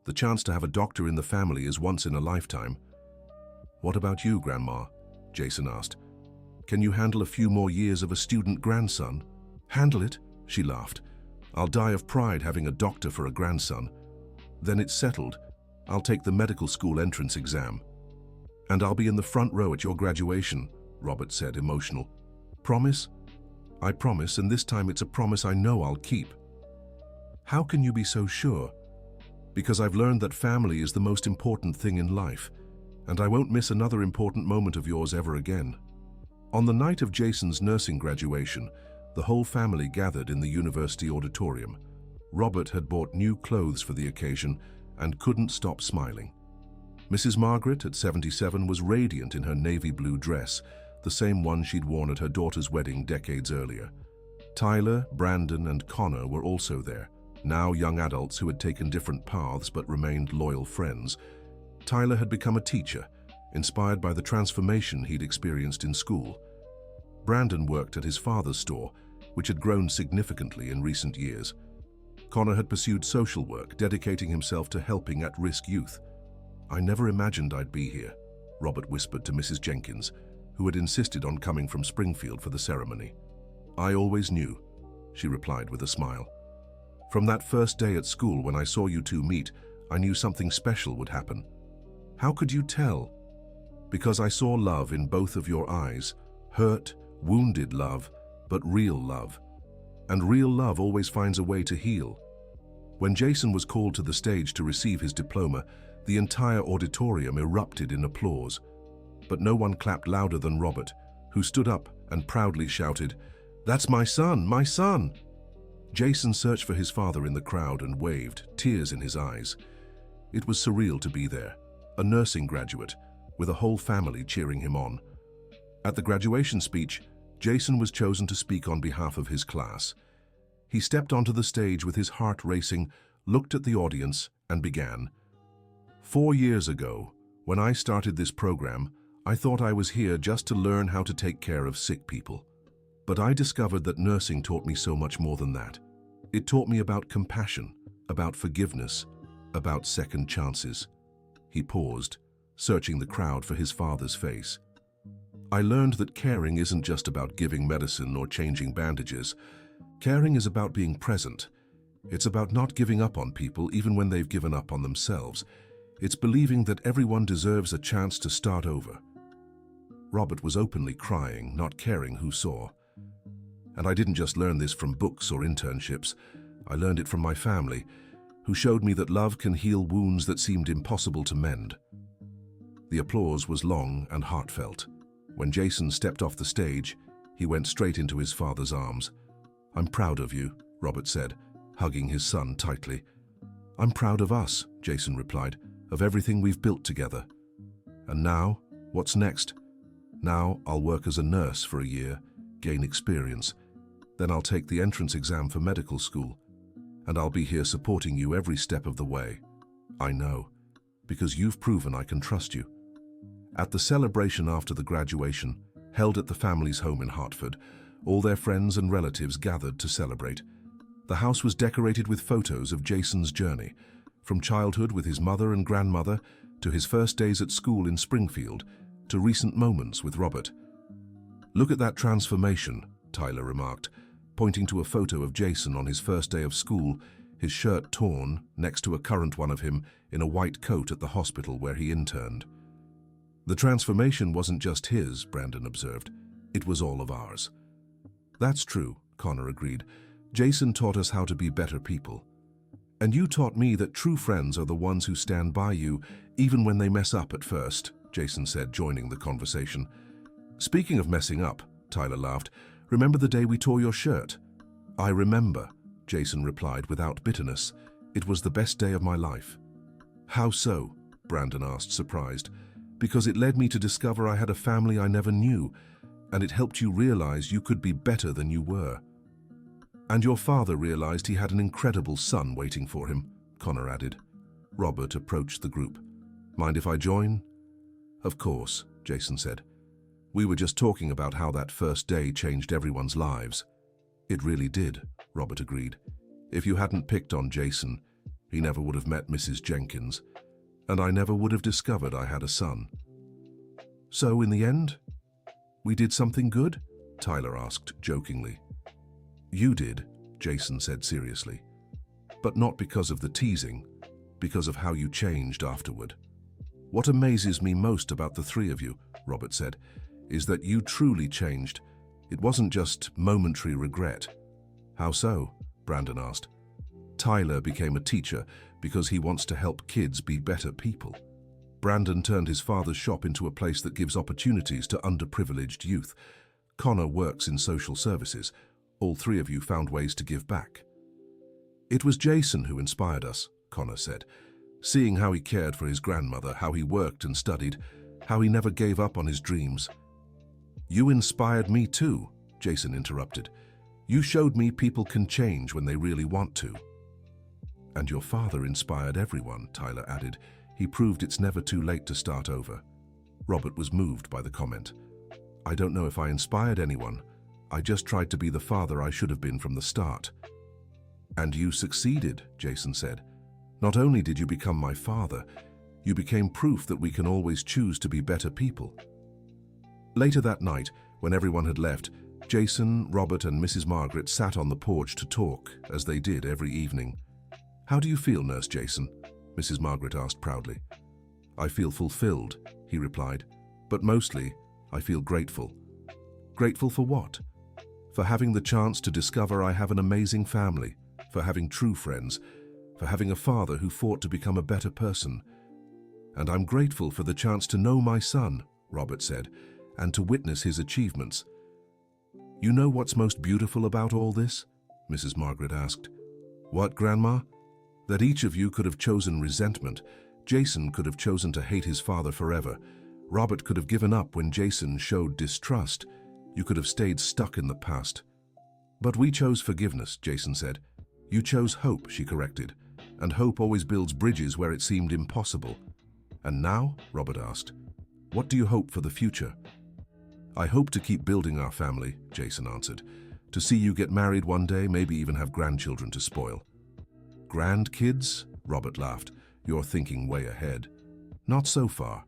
The chance to have a doctor in the family is once in a lifetime. What about you, Grandma? Jason asked. Can you handle a few more years of a student grandson? Handle it? She laughed. I'll die of pride having a doctor for a grandson. Then it's settled. I'll take the medical school entrance exam. And I'll be in the front row at your graduation, Robert said, emotional. Promise? I promise, and this time it's a promise I know I'll keep. How can you be so sure? Because I've learned that family is the most important thing in life, and I won't miss another important moment of yours ever again. On the night of Jason's nursing graduation, the whole family gathered in the university auditorium. Robert had bought new clothes for the occasion and couldn't stop smiling. Mrs. Margaret, at 77, was radiant in her navy blue dress, the same one she'd worn at her daughter's wedding decades earlier. Tyler, Brandon, and Connor were also there, now young adults who had taken different paths but remained loyal friends. Tyler had become a teacher, inspired by the transformation he'd experienced in school. Brandon worked at his father's store, which had grown significantly in recent years. Connor had pursued social work, dedicating himself to helping at-risk youth. "I never imagined I'd be here," Robert whispered to Mrs. Jenkins, who had insisted on coming from Springfield for the ceremony. "I always knew," she replied with a smile. "From that first day at school when I saw you two meet, I knew something special would happen." "How could you tell?" "Because I saw love in both of your eyes. Hurt, wounded love, but real love. And real love always finds a way to heal." When Jason was called to the stage to receive his diploma, the entire auditorium erupted in applause. But no one clapped louder than Robert, who stood up and proudly shouted, "That's my son, my son!" Jason searched for his father in the crowd and waved, tears in his eyes. It was surreal to be there, a nursing graduate, with a whole family cheering him on. At the graduation speech, Jason was chosen to speak on behalf of his class. He stepped onto the stage with his heart racing, looked at the audience, and began. "4 years ago, when I started this program, I thought I was here just to learn how to take care of sick people. But I discovered that nursing taught me so much more than that. It taught me about compassion, about forgiveness, about second chances." He paused, searching the crowd for his father's face. "I learned that caring isn't just about giving medicine or changing bandages. Caring is about being present. It's about not giving up on people even when they've given up on themselves. It's believing that everyone deserves a chance to start over." Robert was openly crying, not caring who saw. "And I didn't just learn this from books or internships. I learned it from my family, who showed me that love can heal wounds that seemed impossible to mend." The applause was long and heartfelt. When Jason stepped off the stage, he went straight into his father's arms. "I'm proud of you," Robert said, hugging his son tightly. "I'm proud of us," Jason replied, "of everything we've built together." "And now, what's next?" "Now I'll work as a nurse for a year, gain experience. Then I'll take the entrance exam for medical school. And I'll be here supporting you every step of the way. I know, because you've proven I can trust you." At the celebration after the graduation, held at the family's home in Hartford, all their friends and relatives gathered to celebrate. The house was decorated with photos of Jason's journey, from childhood with his mother and grandmother, to his first days at school in Springfield, to recent moments with Robert. "Look at that transformation," Tyler remarked, pointing to a photo of Jason on his first day of school, his shirt torn, next to a current one of him in a white coat at the hospital where he interned. "The transformation wasn't just his," Brandon observed. "It was all of ours." "That's true," Connor agreed. "Jason taught us how to be better people. And you taught me that true friends are the ones who stand by you, even when they mess up at first," Jason said, joining the conversation. "Speaking of messing up," Tyler laughed, "remember the day we tore your shirt?" "I remember," Jason replied without bitterness. "It was the best day of my life." "How so?" Brandon asked, surprised. "Because it led me to discover I had a family I never knew, and it helped you realize you could be better than you were." "And your father realized he had an incredible son waiting for him," Connor added. Robert approached the group. "Mind if I join?" "Of course," Jason said. "We were just talking about how that first day changed everyone's lives." "It really did," Robert agreed. "If you hadn't picked on Jason, he never would have met Mrs. Jenkins, and I never would have discovered I had a son." "So in the end, we did something good?" Tyler asked jokingly. "You did," Jason said seriously. "But not because of the teasing, because of how you changed afterward. What amazes me most about the three of you," Robert said, "is that you truly changed. It wasn't just momentary regret." "How so?" Brandon asked. "Tyler became a teacher because he wants to help kids be better people. Brandon turned his father's shop into a place that gives opportunities to underprivileged youth. Connor works in social services. All three of you found ways to give back." "It was Jason who inspired us," Connor said. "Seeing how he cared for his grandmother, how he worked and studied, how he never gave up on his dreams." You inspired me too, Jason interrupted. You showed me people can change when they really want to. And your father inspired everyone, Tyler added. He proved it's never too late to start over. Robert was moved by the comment. I don't know if I inspired anyone. I just tried to be the father I should have been from the start. And you succeeded, Jason said. Not only did you become my father, you became proof that we can always choose to be better people. Later that night, when everyone had left, Jason, Robert, and Mrs. Margaret sat on the porch to talk, as they did every evening. How do you feel, Nurse Jason? Mrs. Margaret asked proudly. I feel fulfilled, he replied, but mostly, I feel grateful. Grateful for what? For having the chance to discover I have an amazing family, for having true friends, for having a father who fought to become a better person. And I'm grateful for the chance to know my son, Robert said, and to witness his achievements. You know what's most beautiful about all this? Mrs. Margaret asked. What, Grandma? That each of you could have chosen resentment. Jason could have chosen to hate his father forever. Robert could have given up when Jason showed distrust. You could have stayed stuck in the past. But we chose forgiveness, Jason said. You chose hope, she corrected. And hope always builds bridges where it seemed impossible. And now, Robert asked, what do you hope for the future? I hope to keep building our family, Jason answered. To see you get married one day, maybe even have grandchildren to spoil. Grandkids? Robert laughed. You're thinking way ahead. Not so far.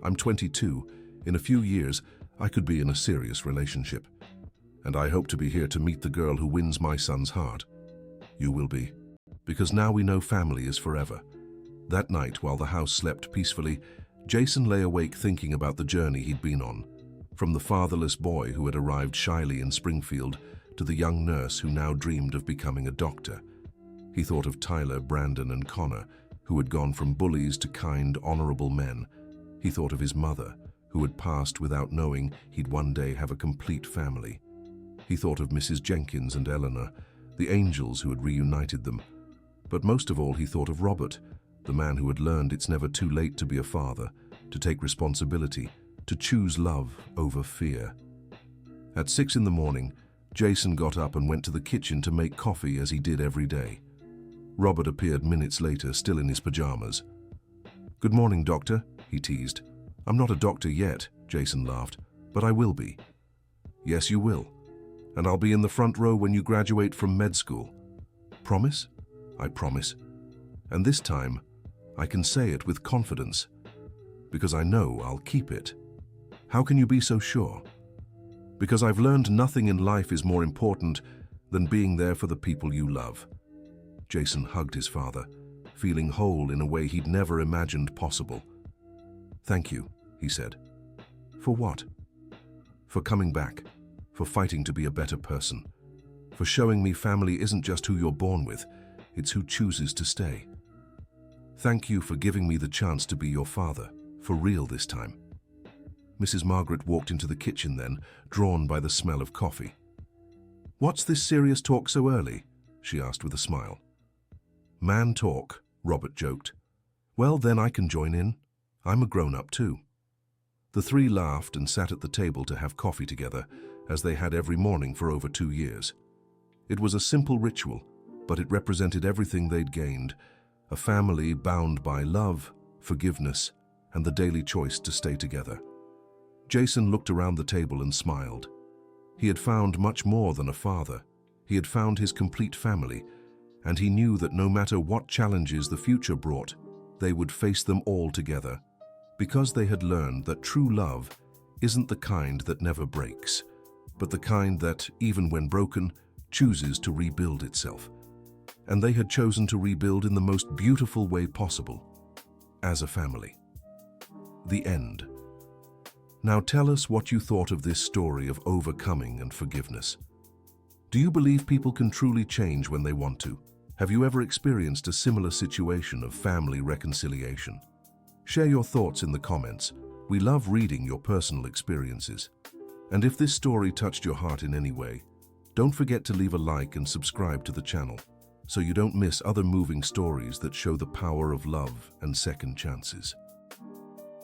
I'm 22. In a few years, I could be in a serious relationship. And I hope to be here to meet the girl who wins my son's heart. You will be. Because now we know family is forever. That night, while the house slept peacefully, Jason lay awake thinking about the journey he'd been on. From the fatherless boy who had arrived shyly in Springfield to the young nurse who now dreamed of becoming a doctor. He thought of Tyler, Brandon, and Connor, who had gone from bullies to kind, honorable men. He thought of his mother, who had passed without knowing he'd one day have a complete family. He thought of Mrs. Jenkins and Eleanor, the angels who had reunited them. But most of all, he thought of Robert, the man who had learned it's never too late to be a father, to take responsibility, to choose love over fear. At 6 in the morning, Jason got up and went to the kitchen to make coffee as he did every day. Robert appeared minutes later, still in his pajamas. Good morning, Doctor, he teased. I'm not a doctor yet, Jason laughed, but I will be. Yes, you will. And I'll be in the front row when you graduate from med school. Promise? I promise. And this time, I can say it with confidence, because I know I'll keep it. How can you be so sure? Because I've learned nothing in life is more important than being there for the people you love. Jason hugged his father, feeling whole in a way he'd never imagined possible. Thank you, he said. For what? For coming back, for fighting to be a better person, for showing me family isn't just who you're born with, it's who chooses to stay. Thank you for giving me the chance to be your father, for real this time. Mrs. Margaret walked into the kitchen then, drawn by the smell of coffee. What's this serious talk so early? She asked with a smile. Man talk, Robert joked. Well, then I can join in. I'm a grown-up too. The three laughed and sat at the table to have coffee together, as they had every morning for over 2 years. It was a simple ritual, but it represented everything they'd gained, a family bound by love, forgiveness, and the daily choice to stay together. Jason looked around the table and smiled. He had found much more than a father. He had found his complete family, and he knew that no matter what challenges the future brought, they would face them all together, because they had learned that true love isn't the kind that never breaks, but the kind that, even when broken, chooses to rebuild itself. And they had chosen to rebuild in the most beautiful way possible, as a family. The end. Now tell us what you thought of this story of overcoming and forgiveness. Do you believe people can truly change when they want to? Have you ever experienced a similar situation of family reconciliation? Share your thoughts in the comments. We love reading your personal experiences. And if this story touched your heart in any way, don't forget to leave a like and subscribe to the channel so you don't miss other moving stories that show the power of love and second chances.